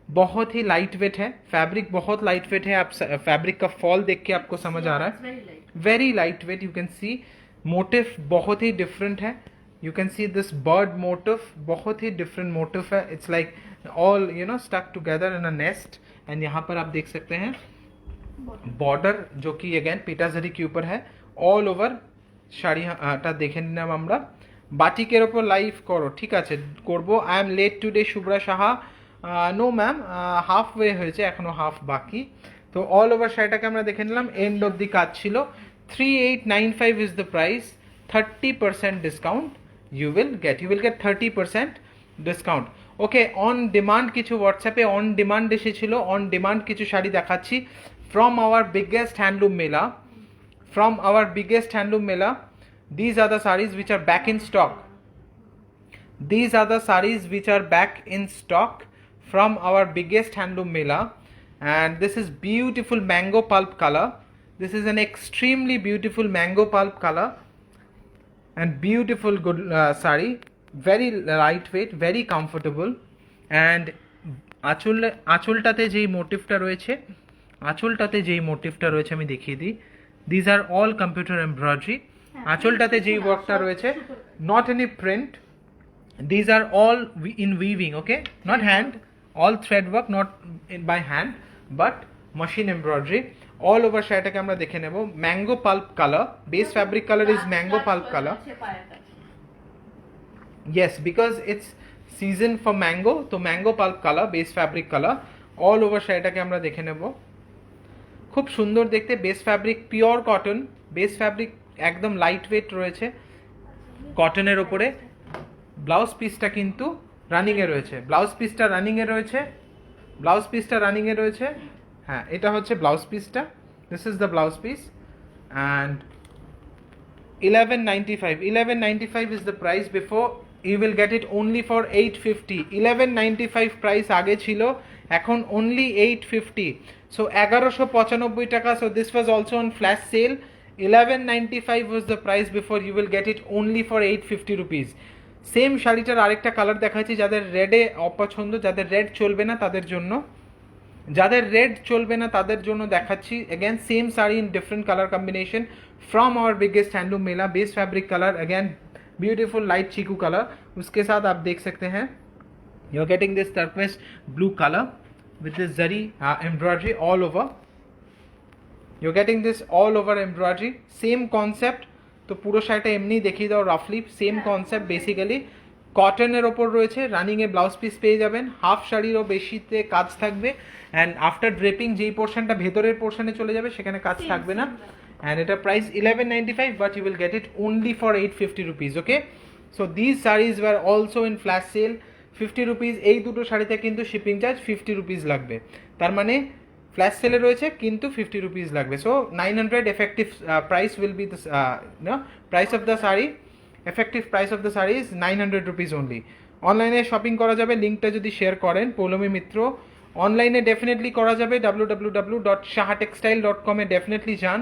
बहुत ही लाइट वेट है फैब्रिक बहुत लाइट वेट है आप फैब्रिक का फॉल देख के आपको समझ आ रहा है very light weight you can see motif बहुत ही डिफरेंट है you can see this bird motif बहुत ही डिफरेंट मोटिव है it's like all you know stuck together in a nest and यहाँ पर आप देख सकते हैं बॉर्डर जो कि अगेन पिटाजरी के ऊपर है ऑल ओवर শাড়িটা দেখে নিলাম আমরা বাটিকের ওপর লাইভ করো ঠিক আছে করব I am late today Shubhra Saha no ma'am half way হয়েছে এখনো হাফ বাকি তো অল ওভার শাড়িটাকে আমরা দেখে নিলাম এন্ড অফ দি কাজ ছিল 3895 is the price 30% discount you will get 30% discount okay on demand কিছু হোয়াটসঅ্যাপে অন ডিমান্ড এসেছিল অন ডিমান্ড কিছু শাড়ি দেখাচ্ছি from our biggest handloom mela these are the sarees which are back in stock from our biggest handloom mela and this is beautiful mango pulp color this is an extremely beautiful mango pulp color and beautiful good saree very lightweight very comfortable and আঁচলটাতে যেই মোটিভটা রয়েছে আঁচলটাতে যেই মোটিভটা রয়েছে আমি দেখিয়ে দিই these are all computer embroidery আঁচলটাতে যেই ওয়ার্কটা রয়েছে not any print these are all in weaving okay not hand all thread work not by hand but machine embroidery all over শাড়িটাকে আমরা দেখে নেব mango pulp colour base fabric colour is mango pulp colour yes because it's season for mango তো mango pulp colour base fabric colour all over শাড়িটাকে আমরা দেখে নেব খুব সুন্দর দেখতে base fabric pure cotton base fabric একদম লাইট ওয়েট রয়েছে কটনের ওপরে ব্লাউজ পিসটা কিন্তু রানিংয়ে রয়েছে ব্লাউজ পিসটা রানিংয়ে রয়েছে হ্যাঁ এটা হচ্ছে ব্লাউজ পিসটা this is the blouse piece and 1195 is the price before you will get it only for 850 1195 price আগে ছিল এখন only 850 so 1195 টাকা so this was also on flash sale 1195 was the price before you will get it only for 850 rupees same শাড়িটার আরেকটা colour দেখাচ্ছি যাদের রেডে অপছন্দ যাদের রেড চলবে না তাদের জন্য দেখাচ্ছি again same saree in different color combination from our biggest handloom mela base fabric color again beautiful light chiku color उसके साथ आप देख सकते हैं you are getting this turquoise blue color with this zari embroidery all over you are getting this all over embroidery same concept তো পুরো শাড়িটা এমনি দেখিয়ে দাও রাফলি সেম কনসেপ্ট বেসিক্যালি কটনের ওপর রয়েছে রানিং এ ব্লাউজ পিস পেয়ে যাবেন হাফ শাড়িরও বেশিতে কাজ থাকবে অ্যান্ড আফটার ড্রেপিং যেই পোর্শনটা ভেতরের পোর্শনে চলে যাবে সেখানে কাজ থাকবে না অ্যান্ড এটা price 1195 but you will get it only for 850 rupees okay so this saris were also in flash sale 50 rupees এই দুটো শাড়িতে কিন্তু শিপিং চার্জ 50 রুপিস লাগবে তার মানে ফ্ল্যাশ সেলে রয়েছে কিন্তু 50 রুপিস লাগবে so 900 effective price will be price of the sari effective price of the sari is 900 rupees only অনলাইনে শপিং করা যাবে লিঙ্কটা যদি শেয়ার করেন পৌলমী মিত্র অনলাইনে ডেফিনেটলি করা যাবে www.shahatextile.com এ ডেফিনেটলি যান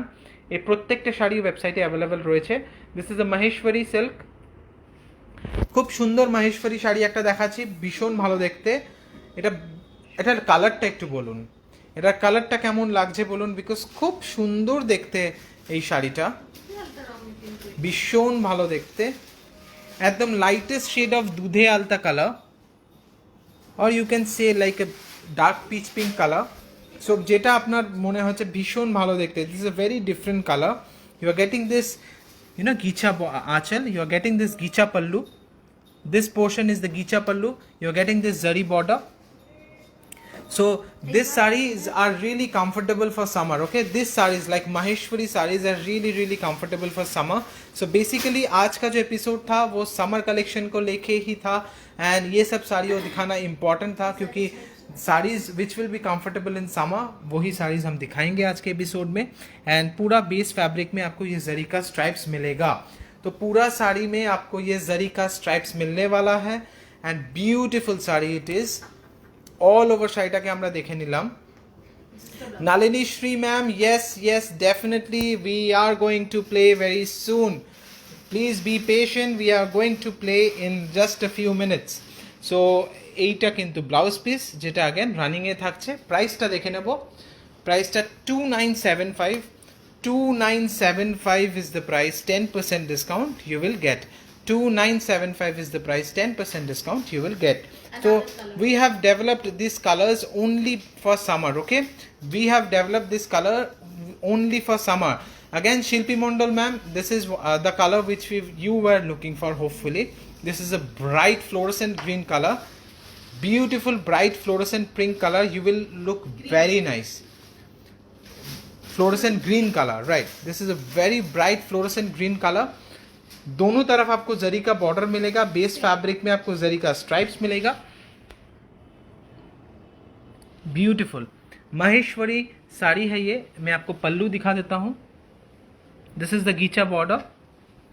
এই প্রত্যেকটা শাড়ি ওয়েবসাইটে অ্যাভেলেবেল রয়েছে this is a Maheshwari silk খুব সুন্দর মহেশ্বরী শাড়ি একটা দেখাচ্ছি ভীষণ ভালো দেখতে এটার কালারটা একটু বলুন এটার কালারটা কেমন লাগছে বলুন বিকজ খুব সুন্দর দেখতে এই শাড়িটা ভীষণ ভালো দেখতে একদম লাইটেস্ট শেড অফ দুধে আলতা colour or you can say like a dark peach pink colour so যেটা আপনার মনে হচ্ছে ভীষণ ভালো দেখতে this is a very different colour you are getting this ghicha aanchal you are getting this ghicha pallu This portion is the gicha pallu. You're getting this zari border. So these sarees are really comfortable for summer. Okay, these sarees like Maheshwari sarees are really comfortable for summer. So basically आज का जो episode था वो summer collection को लेके ही था, and ये सब साड़ियों दिखाना इम्पॉर्टेंट था क्योंकि saris which will be comfortable in summer वही साड़ीज हम दिखाएंगे आज के एपिसोड में. एंड पूरा बेस फैब्रिक में आपको ये जरी का स्ट्राइप्स मिलेगा. तो पूरा साड़ी में आपको ये जरी का स्ट्राइप्स मिलने वाला है, and beautiful sari it is. All over শাড়িটাকে আমরা দেখে নিলাম. Nalini Shri ma'am, yes, definitely we are going to play very soon. Please be patient, we are going to play in just a few minutes. So এইটা কিন্তু blouse piece যেটা again running এ থাকছে. প্রাইসটা দেখে নেব. প্রাইসটা 2975 is the price, 10% discount you will get. 2975 is the price, 10% discount you will get. So we have developed these colors only for summer. Okay, we have developed this color only for summer. Again, Shilpi Mondal ma'am, this is the color which you were looking for. Hopefully this is a bright fluorescent green color, beautiful bright fluorescent pink color. You will look very nice. Fluorescent green color, right? This is a very bright fluorescent green color. दोनों तरफ आपको जरी का border मिलेगा. Base fabric में आपको जरी का stripes मिलेगा. Beautiful Maheshwari sari है ये. मैं आपको पल्लू दिखा देता हूं. This is the ghicha border,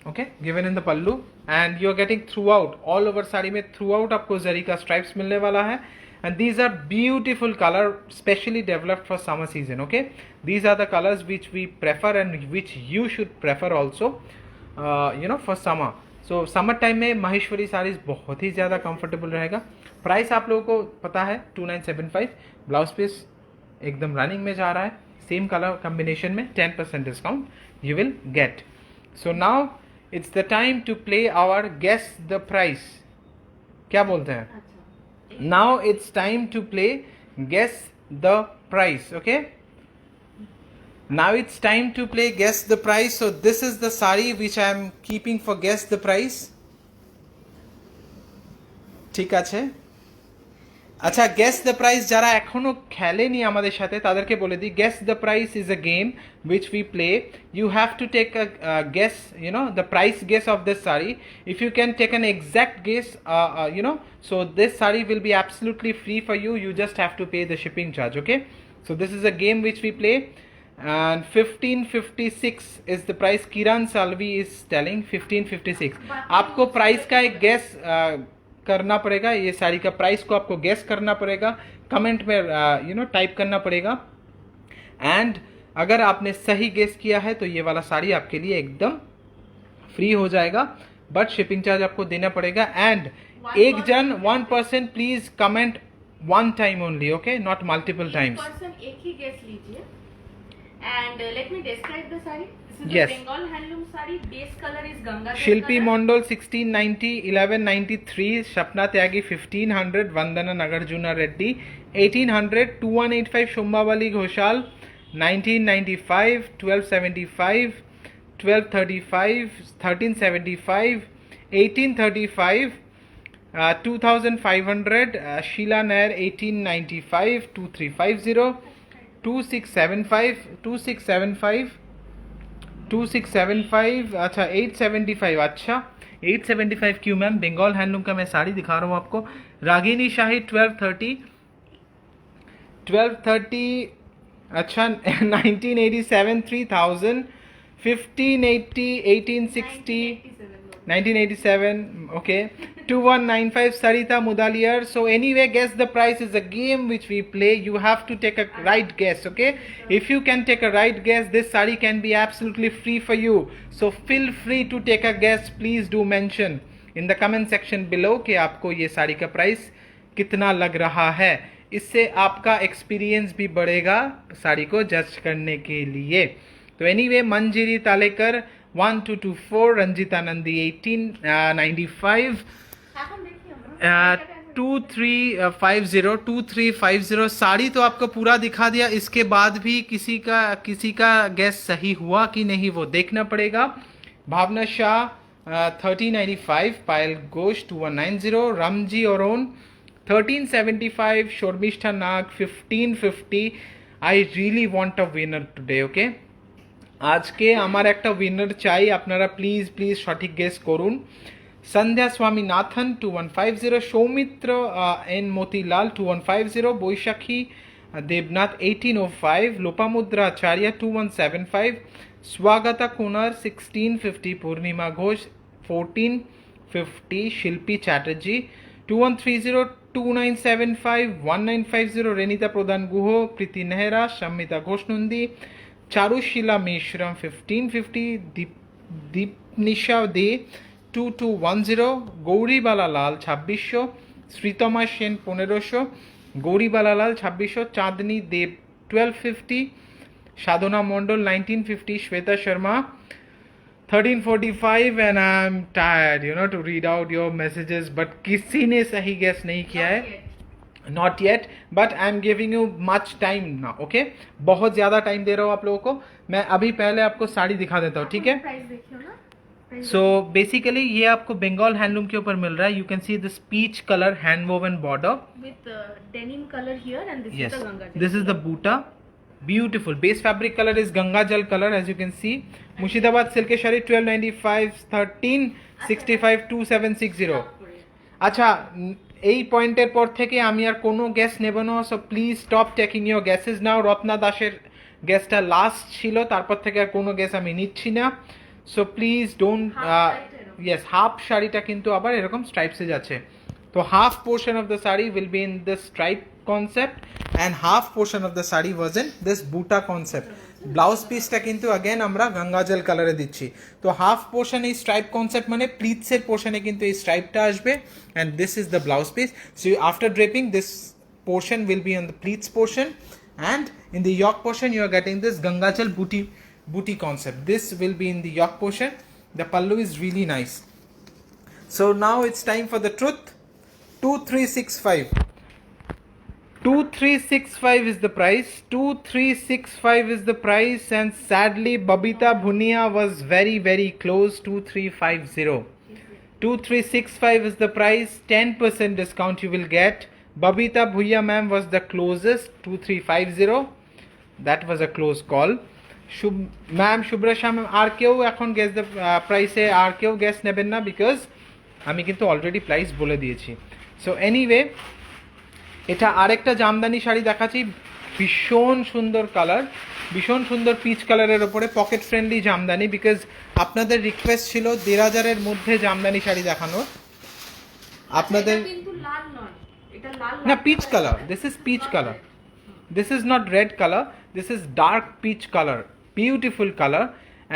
okay, given in the pallu, and you are getting through all over sari में थ्रू आउट आपको जरी का स्ट्राइप्स मिलने वाला है. And these are beautiful color, specially developed for summer season. Okay, these are the colors which we prefer and which you should prefer also. For summer. So summer time में माहेश्वरी साड़ीज बहुत ही ज़्यादा comfortable रहेगा. Price आप लोगों को पता है 2975. Blouse piece एकदम रनिंग में जा रहा है, सेम कलर कॉम्बिनेशन में. 10% discount you will get. So now it's the time to play our guess the price. क्या बोलते हैं? Now it's time to play guess the price. Okay, now it's time to play guess the price. So this is the sari which I am keeping for guess the price. ঠিক আছে. আচ্ছা, guess the price যারা এখনো খেলেনি আমাদের সাথে তাদেরকে বলে দিই, guess the price is a game which we play. You have to take a guess, the price guess of this sari. If you can take an exact guess, so this sari will be absolutely free for you. You just have to pay the shipping charge. Okay, so this is a game which we play. And 1556 is the price. Kiran Salvi is telling 1556. आपको price का एक gas करना पड़ेगा. ये साड़ी का price को आपको gas करना पड़ेगा, कमेंट में टाइप करना पड़ेगा. एंड अगर आपने सही गेस किया है तो ये वाला साड़ी आपके लिए एकदम फ्री हो जाएगा, बट शिपिंग चार्ज आपको देना पड़ेगा. एंड एक जन 1% please comment one time only. Okay, not multiple times. एक ही गेस लीजिए. And let me describe the saree. This is Yes. a Bengal handloom saree. Base color is Ganga. Shilpi Mondal 1690, 1193, Shapna Tyagi 1500, Vandana Nagarjuna Reddy 1800, 2185 Shumbawali Ghoshal 1995, 1275, 1235, 1375, 1835, 2500, Sheila Nair 1895, 2350, 2675, 2675, अच्छा 875. अच्छा 875 क्यों ma'am? Bengal handloom का मैं साड़ी दिखा रहा हूँ आपको. रागिनी शाही 1230, अच्छा 1987 3000, 1580, 1860, 1987. Okay, 2195 Sarita Mudaliar. So anyway, guess the price is a game which we play. You have to take a right guess. Okay, if you can take a right guess, this sari can be absolutely free for you. So feel free to take a guess. Please do mention in the comment section below कि आपको ये साड़ी का price कितना लग रहा है. इससे आपका एक्सपीरियंस भी बढ़ेगा साड़ी को जज करने के लिए. तो एनीवे, मंजिरी तालेकर 1224, रंजिता नंदी 1895, 2350. साड़ी तो आपको पूरा दिखा दिया. इसके बाद भी किसी का गैस सही हुआ कि नहीं वो देखना पड़ेगा. भावना Shah 1395, Payal Ghosh 2190, Ramji Oron 1375, Shormishta Nag 1550. I really want a winner today, okay? আজকে আমার একটা উইনার চাই, আপনারা প্লিজ প্লিজ সঠিক গেস করুন। সন্ধ্যা স্বামীনাথন 2150, সৌমিত্র এন মতিলাল 2150, বৈশাখী দেবনাথ 1805, লোপামুদ্রা আচার্য 2175, স্বাগতা কুনার 1650, পূর্ণিমা ঘোষ 1450, শিল্পী চ্যাটার্জি 2130, 2975, 1950, রেনিতা প্রধান গুহ, প্রীতি নেহরা, সম্মিতা ঘোষ নন্দী, চারুশীলা মেশরাম 1550, দীপনিশা দে 2210, গৌরীবালা লাল 2600, শ্রীতমা সেন 1500, গৌরীবালা লাল 2600, চাঁদনী দেব 1250, সাধনা মণ্ডল 1950, Shweta Sharma 1345, and I'm tired, to read out your messages, but किसी ने सही guess नहीं किया है. Not yet, but I'm giving you much time now, okay? बहुत ज़्यादा टाइम दे रहा हूँ आप लोगों को. मैं अभी पहले आपको साड़ी दिखा देता हूँ, ठीक है? प्राइस देखियो ना. सो बेसिकली ये आपको बंगाल हैंडलूम के ऊपर मिल रहा है. You can see this peach colour hand woven border. with denim color here and this Yes, is the Ganga Jal. this is the buta. Beautiful. Base fabric color is Ganga Jal color, as you can see. Mushidabad silk shari 1295, 1365, 2760. আচ্ছা, এই পয়েন্টের পর থেকে আমি আর কোনো guess নেব না, so please stop taking your guesses now. Ratna দাসের গ্যাসটা লাস্ট ছিল, তারপর থেকে আর কোনো গ্যাস আমি নিচ্ছি না. So please don't, yes, half শাড়িটা কিন্তু আবার এরকম স্ট্রাইপসে যাচ্ছে. তো half portion of the sari will be in this stripe concept and half portion of the sari was in this বুটা কনসেপ্ট. ব্লাউজ পিসটা কিন্তু অ্যাগেন আমরা গঙ্গাজল কালারে দিচ্ছি. তো হাফ পোর্শন এই স্ট্রাইপ কনসেপ্ট মানে প্লিটসের পোর্শনে কিন্তু এই স্ট্রাইপটা আসবে, and this is the blouse piece. So after draping this portion will be on the pleats portion, and in the yoke portion you are getting this Gangajal booty concept. This will be in the yoke portion. The pallu is really nice. So now it's time for the truth. 2365. 2365 is the price. 2365 is the price, and sadly Babita Bhunia was very very close. 2350. 2365 is the price. 10% discount you will get. Babita Bhuya ma'am was the closest. 2350. That was a close call. Ma'am Shubhrasha ma'am আর কেউ এখন guess the প্রাইসে আর কেউ gas নেবেন না, because আমি কিন্তু already price বলে দিয়েছি. সো এনিওয়ে, এটা আরেকটা জামদানি শাড়ি দেখাচ্ছি. ভীষণ সুন্দর কালার, ভীষণ সুন্দর পিচ কালারের ওপরে পকেট ফ্রেন্ডলি জামদানি, বিকজ আপনাদের রিকোয়েস্ট ছিল 1500-এর মধ্যে জামদানি শাড়ি দেখানোর. আপনাদের কিন্তু লাল নয়, এটা লাল না, peach colour. This is peach colour. This is not red color, this is dark peach color. Beautiful color,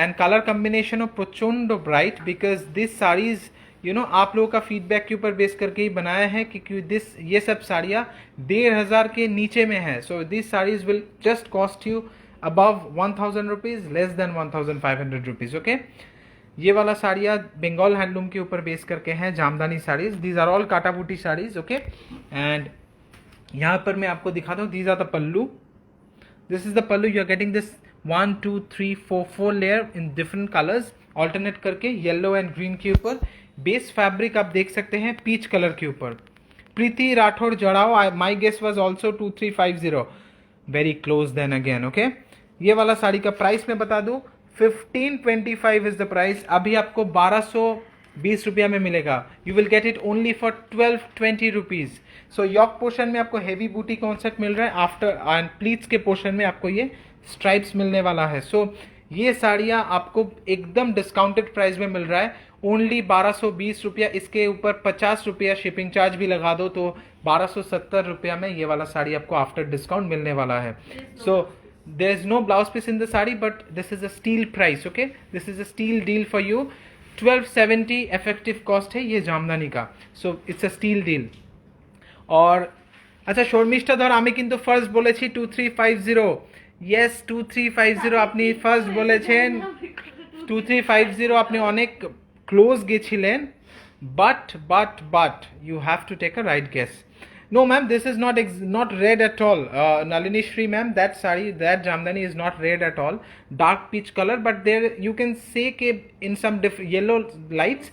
and color combination of प्रचंड bright, because this sarees आप लोगों का फीडबैक के ऊपर बेस करके ही बनाया है, क्योंकि ये सब साड़ियाँ 1500 के नीचे में है. So this saris will just cost you above 1000 rupees, less than 1500 rupees. Okay, ये वाला साड़ियाँ बंगाल हैंडलूम के ऊपर बेस करके हैं, Jamdani saris. These are all kata buti saris. Okay, and यहाँ पर मैं आपको दिखाता हूँ. These are the pallu. This is the pallu. You are getting this 1 2 3 4 layer in different colours, alternate करके येलो एंड ग्रीन के ऊपर. बेस फैब्रिक आप देख सकते हैं पीच कलर के ऊपर. प्रीति राठौड़ जड़ाओ, my guess was also 2350. Very close then again. Okay, ये वाला साड़ी का प्राइस मैं बता दूँ, 1525 इज द प्राइस. अभी आपको 1220 रुपया में मिलेगा. You will get it only for 1220 rupees. So yoke portion में आपको हेवी बूटी कॉन्सेप्ट मिल रहा है. आफ्टर एंड प्लीट्स के पोर्शन में आपको ये स्ट्राइप्स मिलने वाला है. सो ये साड़ियाँ आपको एकदम डिस्काउंटेड प्राइस में मिल रहा है, ओनली 1220 रुपया. इसके ऊपर 50 रुपया शिपिंग चार्ज भी लगा दो तो 1270 रुपया में ये वाला साड़ी आपको आफ्टर डिस्काउंट मिलने वाला है. सो there is no blouse piece in the sari, but this is a steal price. Okay, this is a steal deal for you. 1270 effective cost है ये जामदानी का. So it's a steal deal. और अच्छा, শর্মিষ্ঠা ধর আমি কিন্তু ফার্স্ট বলেছি 2350. ইয়েস, 2350 আপনি ফার্স্ট বলেছেন. 2350 আপনি অনেক ক্লোজ গেছিলেন, but you have to take a right guess. No, ma'am, this is not red at all. Nalini Shri, ma'am, that sari, that jamdani is not red at all. Dark peach color, but there you can say ke in some yellow lights,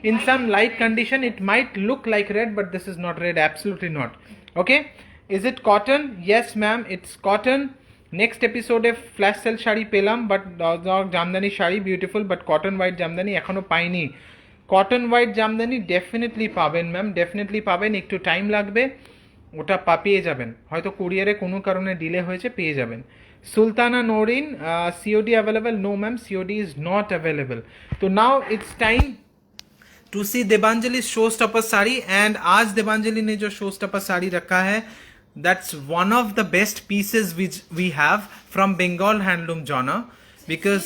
in some light condition, it might look like red, but this is not red. Absolutely not. Okay. Is it cotton? Yes, ma'am, it's cotton. Next episode flash sale shari pelam, but jamdani shari beautiful, but cotton white jamdani ekhono paini. Cotton white Jamdani definitely পাবেন ma'am, definitely পাবেন, একটু time লাগবে, ওটা পেয়ে যাবেন, হয়তো কুরিয়ারে কোনো কারণে ডিলে হয়েছে, পেয়ে যাবেন। Sultana Noreen, COD available? No ma'am, COD is not available. तो now it's time to see Devanjali show stopper sari, and आज देवांजलि ने जो शो स्टॉपर साड़ी रखा है, that's one of the best pieces which we have from Bengal handloom genre, because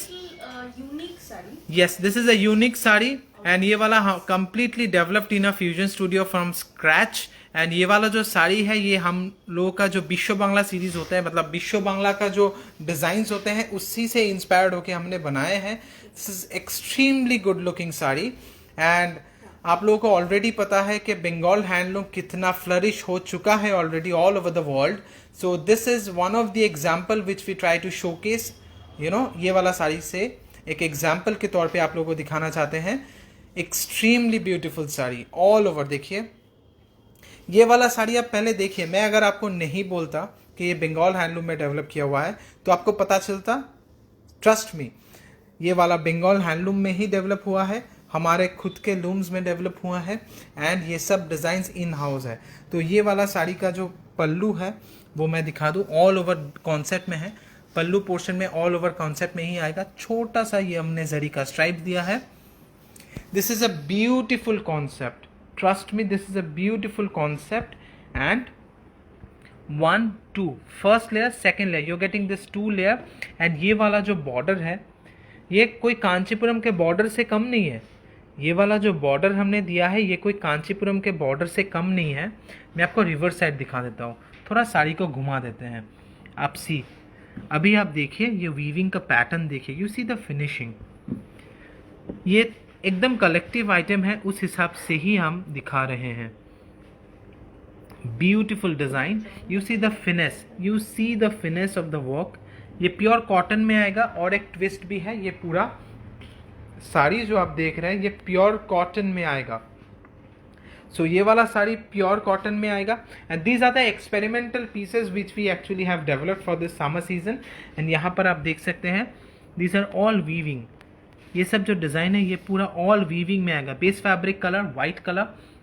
unique sari. yes, this is a unique sari, and ये वाला completely developed in a fusion studio from scratch. And ये वाला जो साड़ी है, ये हम लोगों का जो विश्व बांग्ला सीरीज होता है, मतलब विश्व बांग्ला का जो डिजाइन्स होते हैं, उसी से इंस्पायर्ड होके हमने बनाए हैं। This is extremely good looking sari, and आप लोगों को ऑलरेडी पता है कि बंगाल हैंडलूम कितना फ्लरिश हो चुका है already all over the world. So this is one of the example which we try to showcase, you know, ये वाला साड़ी से एक एग्जाम्पल के तौर पे आप लोगों को दिखाना चाहते हैं। Extremely beautiful sari all over. देखिए ये वाला साड़ी आप पहले देखिए, मैं अगर आपको नहीं बोलता कि ये बंगाल हैंडलूम में डेवलप किया हुआ है तो आपको पता चलता? ट्रस्ट मी, ये वाला बंगाल हैंडलूम में ही डेवलप हुआ है, हमारे खुद के लूम्स में डेवलप हुआ है, एंड ये सब डिज़ाइंस इन हाउस है। तो ये वाला साड़ी का जो पल्लू है वो मैं दिखा दूँ, ऑल ओवर कॉन्सेप्ट में है, पल्लू पोर्शन में ऑल ओवर कॉन्सेप्ट में ही आएगा। छोटा सा ये हमने जरी का स्ट्राइप दिया है। This is a beautiful concept. Trust me, this is a beautiful concept. And 1, 2, first layer, second layer, you're getting this 2 layer. And ये वाला जो border है, ये कोई कांचीपुरम के border से कम नहीं है। ये वाला जो border हमने दिया है, ये कोई कांचीपुरम के border से कम नहीं है। मैं आपको रिवर्स साइड दिखा देता हूँ, थोड़ा साड़ी को घुमा देते हैं। आप सी, अभी आप देखिए ये वीविंग का पैटर्न देखिए, यू सी द फिनिशिंग। ये एकदम कलेक्टिव आइटम है, उस हिसाब से ही हम दिखा रहे हैं। Beautiful design, you see the finesse, you see the finesse of the work. ये प्योर कॉटन में आएगा, और एक ट्विस्ट भी है, ये पूरा साड़ी जो आप देख रहे हैं ये प्योर कॉटन में आएगा। सो ये वाला साड़ी प्योर कॉटन में आएगा, and these are the experimental pieces which we actually have developed for this summer season. And यहाँ पर आप देख सकते हैं दीज आर ऑल वीविंग। ये सब जो डिज़ाइन है ये पूरा ऑल वीविंग में आएगा। Base fabric colour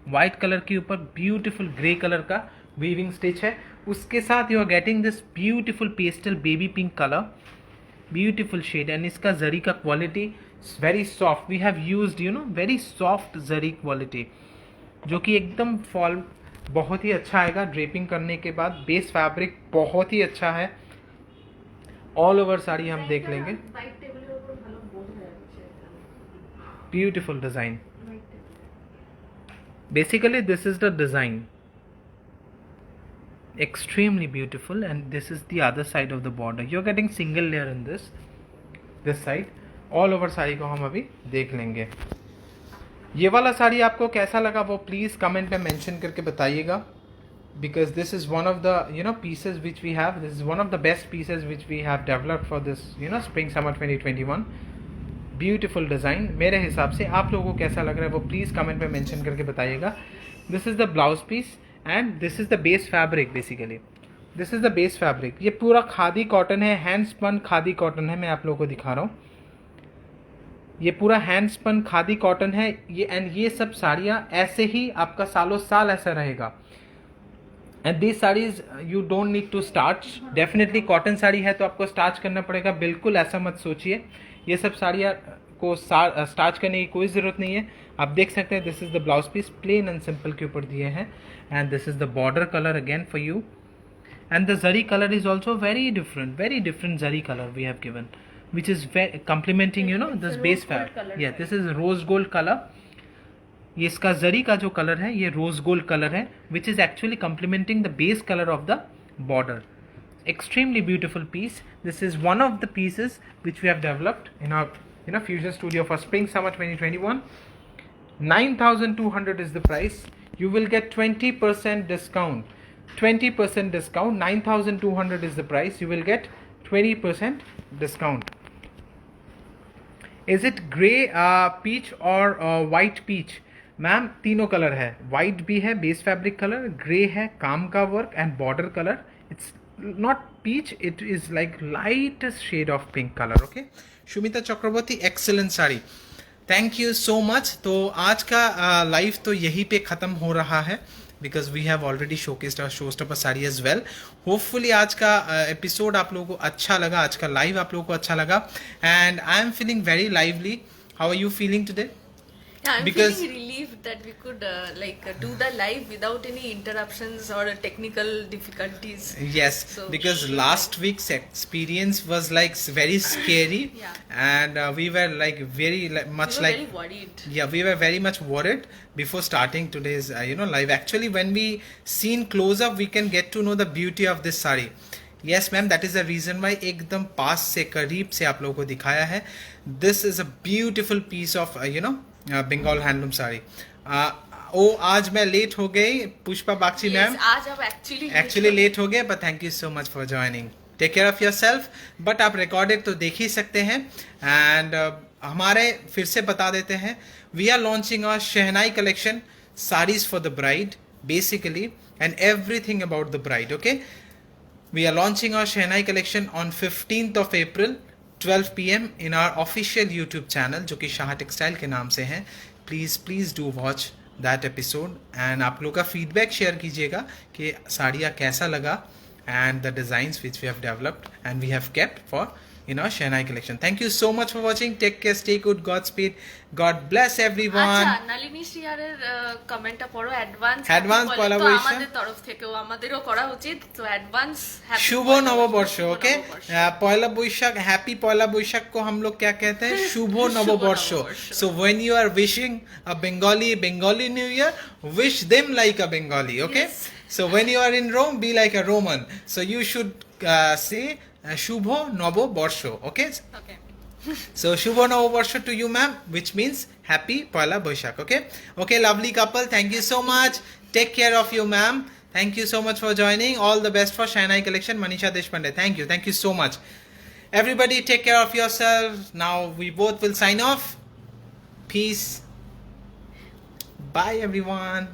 white colour के ऊपर ब्यूटीफुल ग्रे कलर का वीविंग स्टिच है। उसके साथ you are getting this beautiful pastel baby pink colour, beautiful shade, and इसका जरी का quality very soft. We have used you know very soft zari quality, जो कि एकदम फॉल बहुत ही अच्छा आएगा ड्रेपिंग करने के बाद। बेस फैब्रिक बहुत ही अच्छा है। ऑल ओवर साड़ी हम देख लेंगे। Beautiful design. Basically this is the design, extremely beautiful, and this is the other side of the border. You're getting single layer in this side. all over sari को हम अभी देख लेंगे। ये वाला साड़ी आपको कैसा लगा वो प्लीज़ कमेंट में मेंशन करके बताइएगा, because this is one of the pieces which we have. This is one of the best pieces which we have developed for this spring summer 2021. Beautiful design. मेरे हिसाब से आप लोगों को कैसा लग रहा है वो प्लीज़ कमेंट में मेंशन करके बताइएगा। This is the blouse piece, and this is the base fabric. Basically this is the base fabric. ये पूरा खादी कॉटन है, हैंड स्पन खादी कॉटन है। मैं आप लोगों को दिखा रहा हूँ, ये पूरा हैंड स्पन खादी कॉटन है ये। एंड ये सब साड़ियाँ ऐसे ही आपका सालों साल ऐसा रहेगा। And this saris you don't need to starch. Definitely cotton sari है तो आपको स्टार्च करना पड़ेगा, बिल्कुल ऐसा मत सोचिए। ये सब साड़ियाँ को स्टार्च करने की कोई ज़रूरत नहीं है। आप देख सकते हैं this is the blouse piece, plain and simple के ऊपर दिए हैं, and this is the border colour again for you, and the zari colour is also very different zari colour we have given, which is complementing this base fabric. Yeah, this is rose gold color. ये इसका जरी का जो colour है ये rose gold colour है, which is actually complementing the base color of the border. Extremely beautiful piece. This is one of the pieces which we have developed in our fusion studio for spring summer 2021. 9,200 is the price. you will get 20% discount. 20% discount. 9,200 is the price. You will get 20% discount. Is it grey, peach or white peach? Ma'am तीनों colour है. White भी है base fabric colour, grey है काम का work and border colour. It's not peach, it is like lightest shade of pink colour. Okay, Sumita Chakraborty, excellent sari, thank you so much. तो आज का लाइव तो यहीं पे ख़त्म हो रहा है because we have already showcased our showstopper sari as well. Hopefully आज का एपिसोड आप लोगों को अच्छा लगा, आज का लाइव आप लोगों को अच्छा लगा and I am feeling very lively. How are you feeling today? Yeah, I'm Because- feeling relieved that we could do the live without any interruptions or technical difficulties. Yes, So- because last week's experience was like very scary. Yeah. And we were like very much We were like very worried. yeah, we were very much worried before starting today's live. Actually, when we seen close up, we can get to know the beauty of this sari. Yes ma'am, that is the reason why एकदम पास से करीब से आप लोगों को दिखाया है. This is a beautiful piece of Bengal handloom sari. आज मैं लेट हो गई पुष्पा बागची मैम. Yes, आज आप एक्चुअली लेट हो गए, but thank you so much for joining. Take care of yourself. But आप रिकॉर्डेड तो देख ही सकते हैं. एंड हमारे फिर से बता देते हैं, we are launching our Shehnai collection, saris for the bride basically and everything about the bride. Okay, we are launching our Shehnai collection on 15th of April 12 PM in our official YouTube channel जो कि Shah textile के नाम से है. Please do watch that episode and आप लोग का feedback share कीजिएगा कि साड़ियाँ कैसा लगा and the designs which we have developed and we have kept for in our Shehnai collection. Thank you so much for watching. Take care, stay good, Godspeed. God bless everyone. আচ্ছা, নলিনী শ্রিয়ারের কমেন্টটা পড়ো. Advance পয়লা বৈশাখ। আমাদের তরফ থেকেও আমাদেরও করা উচিত. তো অ্যাডভান্স शुभ नववर्ष. ओके, पहला बैशाख, हैप्पी पहला बैशाख को हम लोग क्या कहते हैं? शुभ नववर्ष. So when you are wishing a Bengali New Year, wish them like a Bengali. Okay, Yes. so when you are in Rome, be like a Roman. So you should say Shubho Novoborsho. Okay. Okay. So Shubho Novoborsho to you ma'am, which means happy Pala Boishak. Okay, lovely couple, thank you so much. Take care of you ma'am. Thank you so much for joining. All the best for Shehnai collection. Manisha Deshpande, thank you so much. Everybody take care of yourself. Now we both will sign off. Peace. Bye everyone.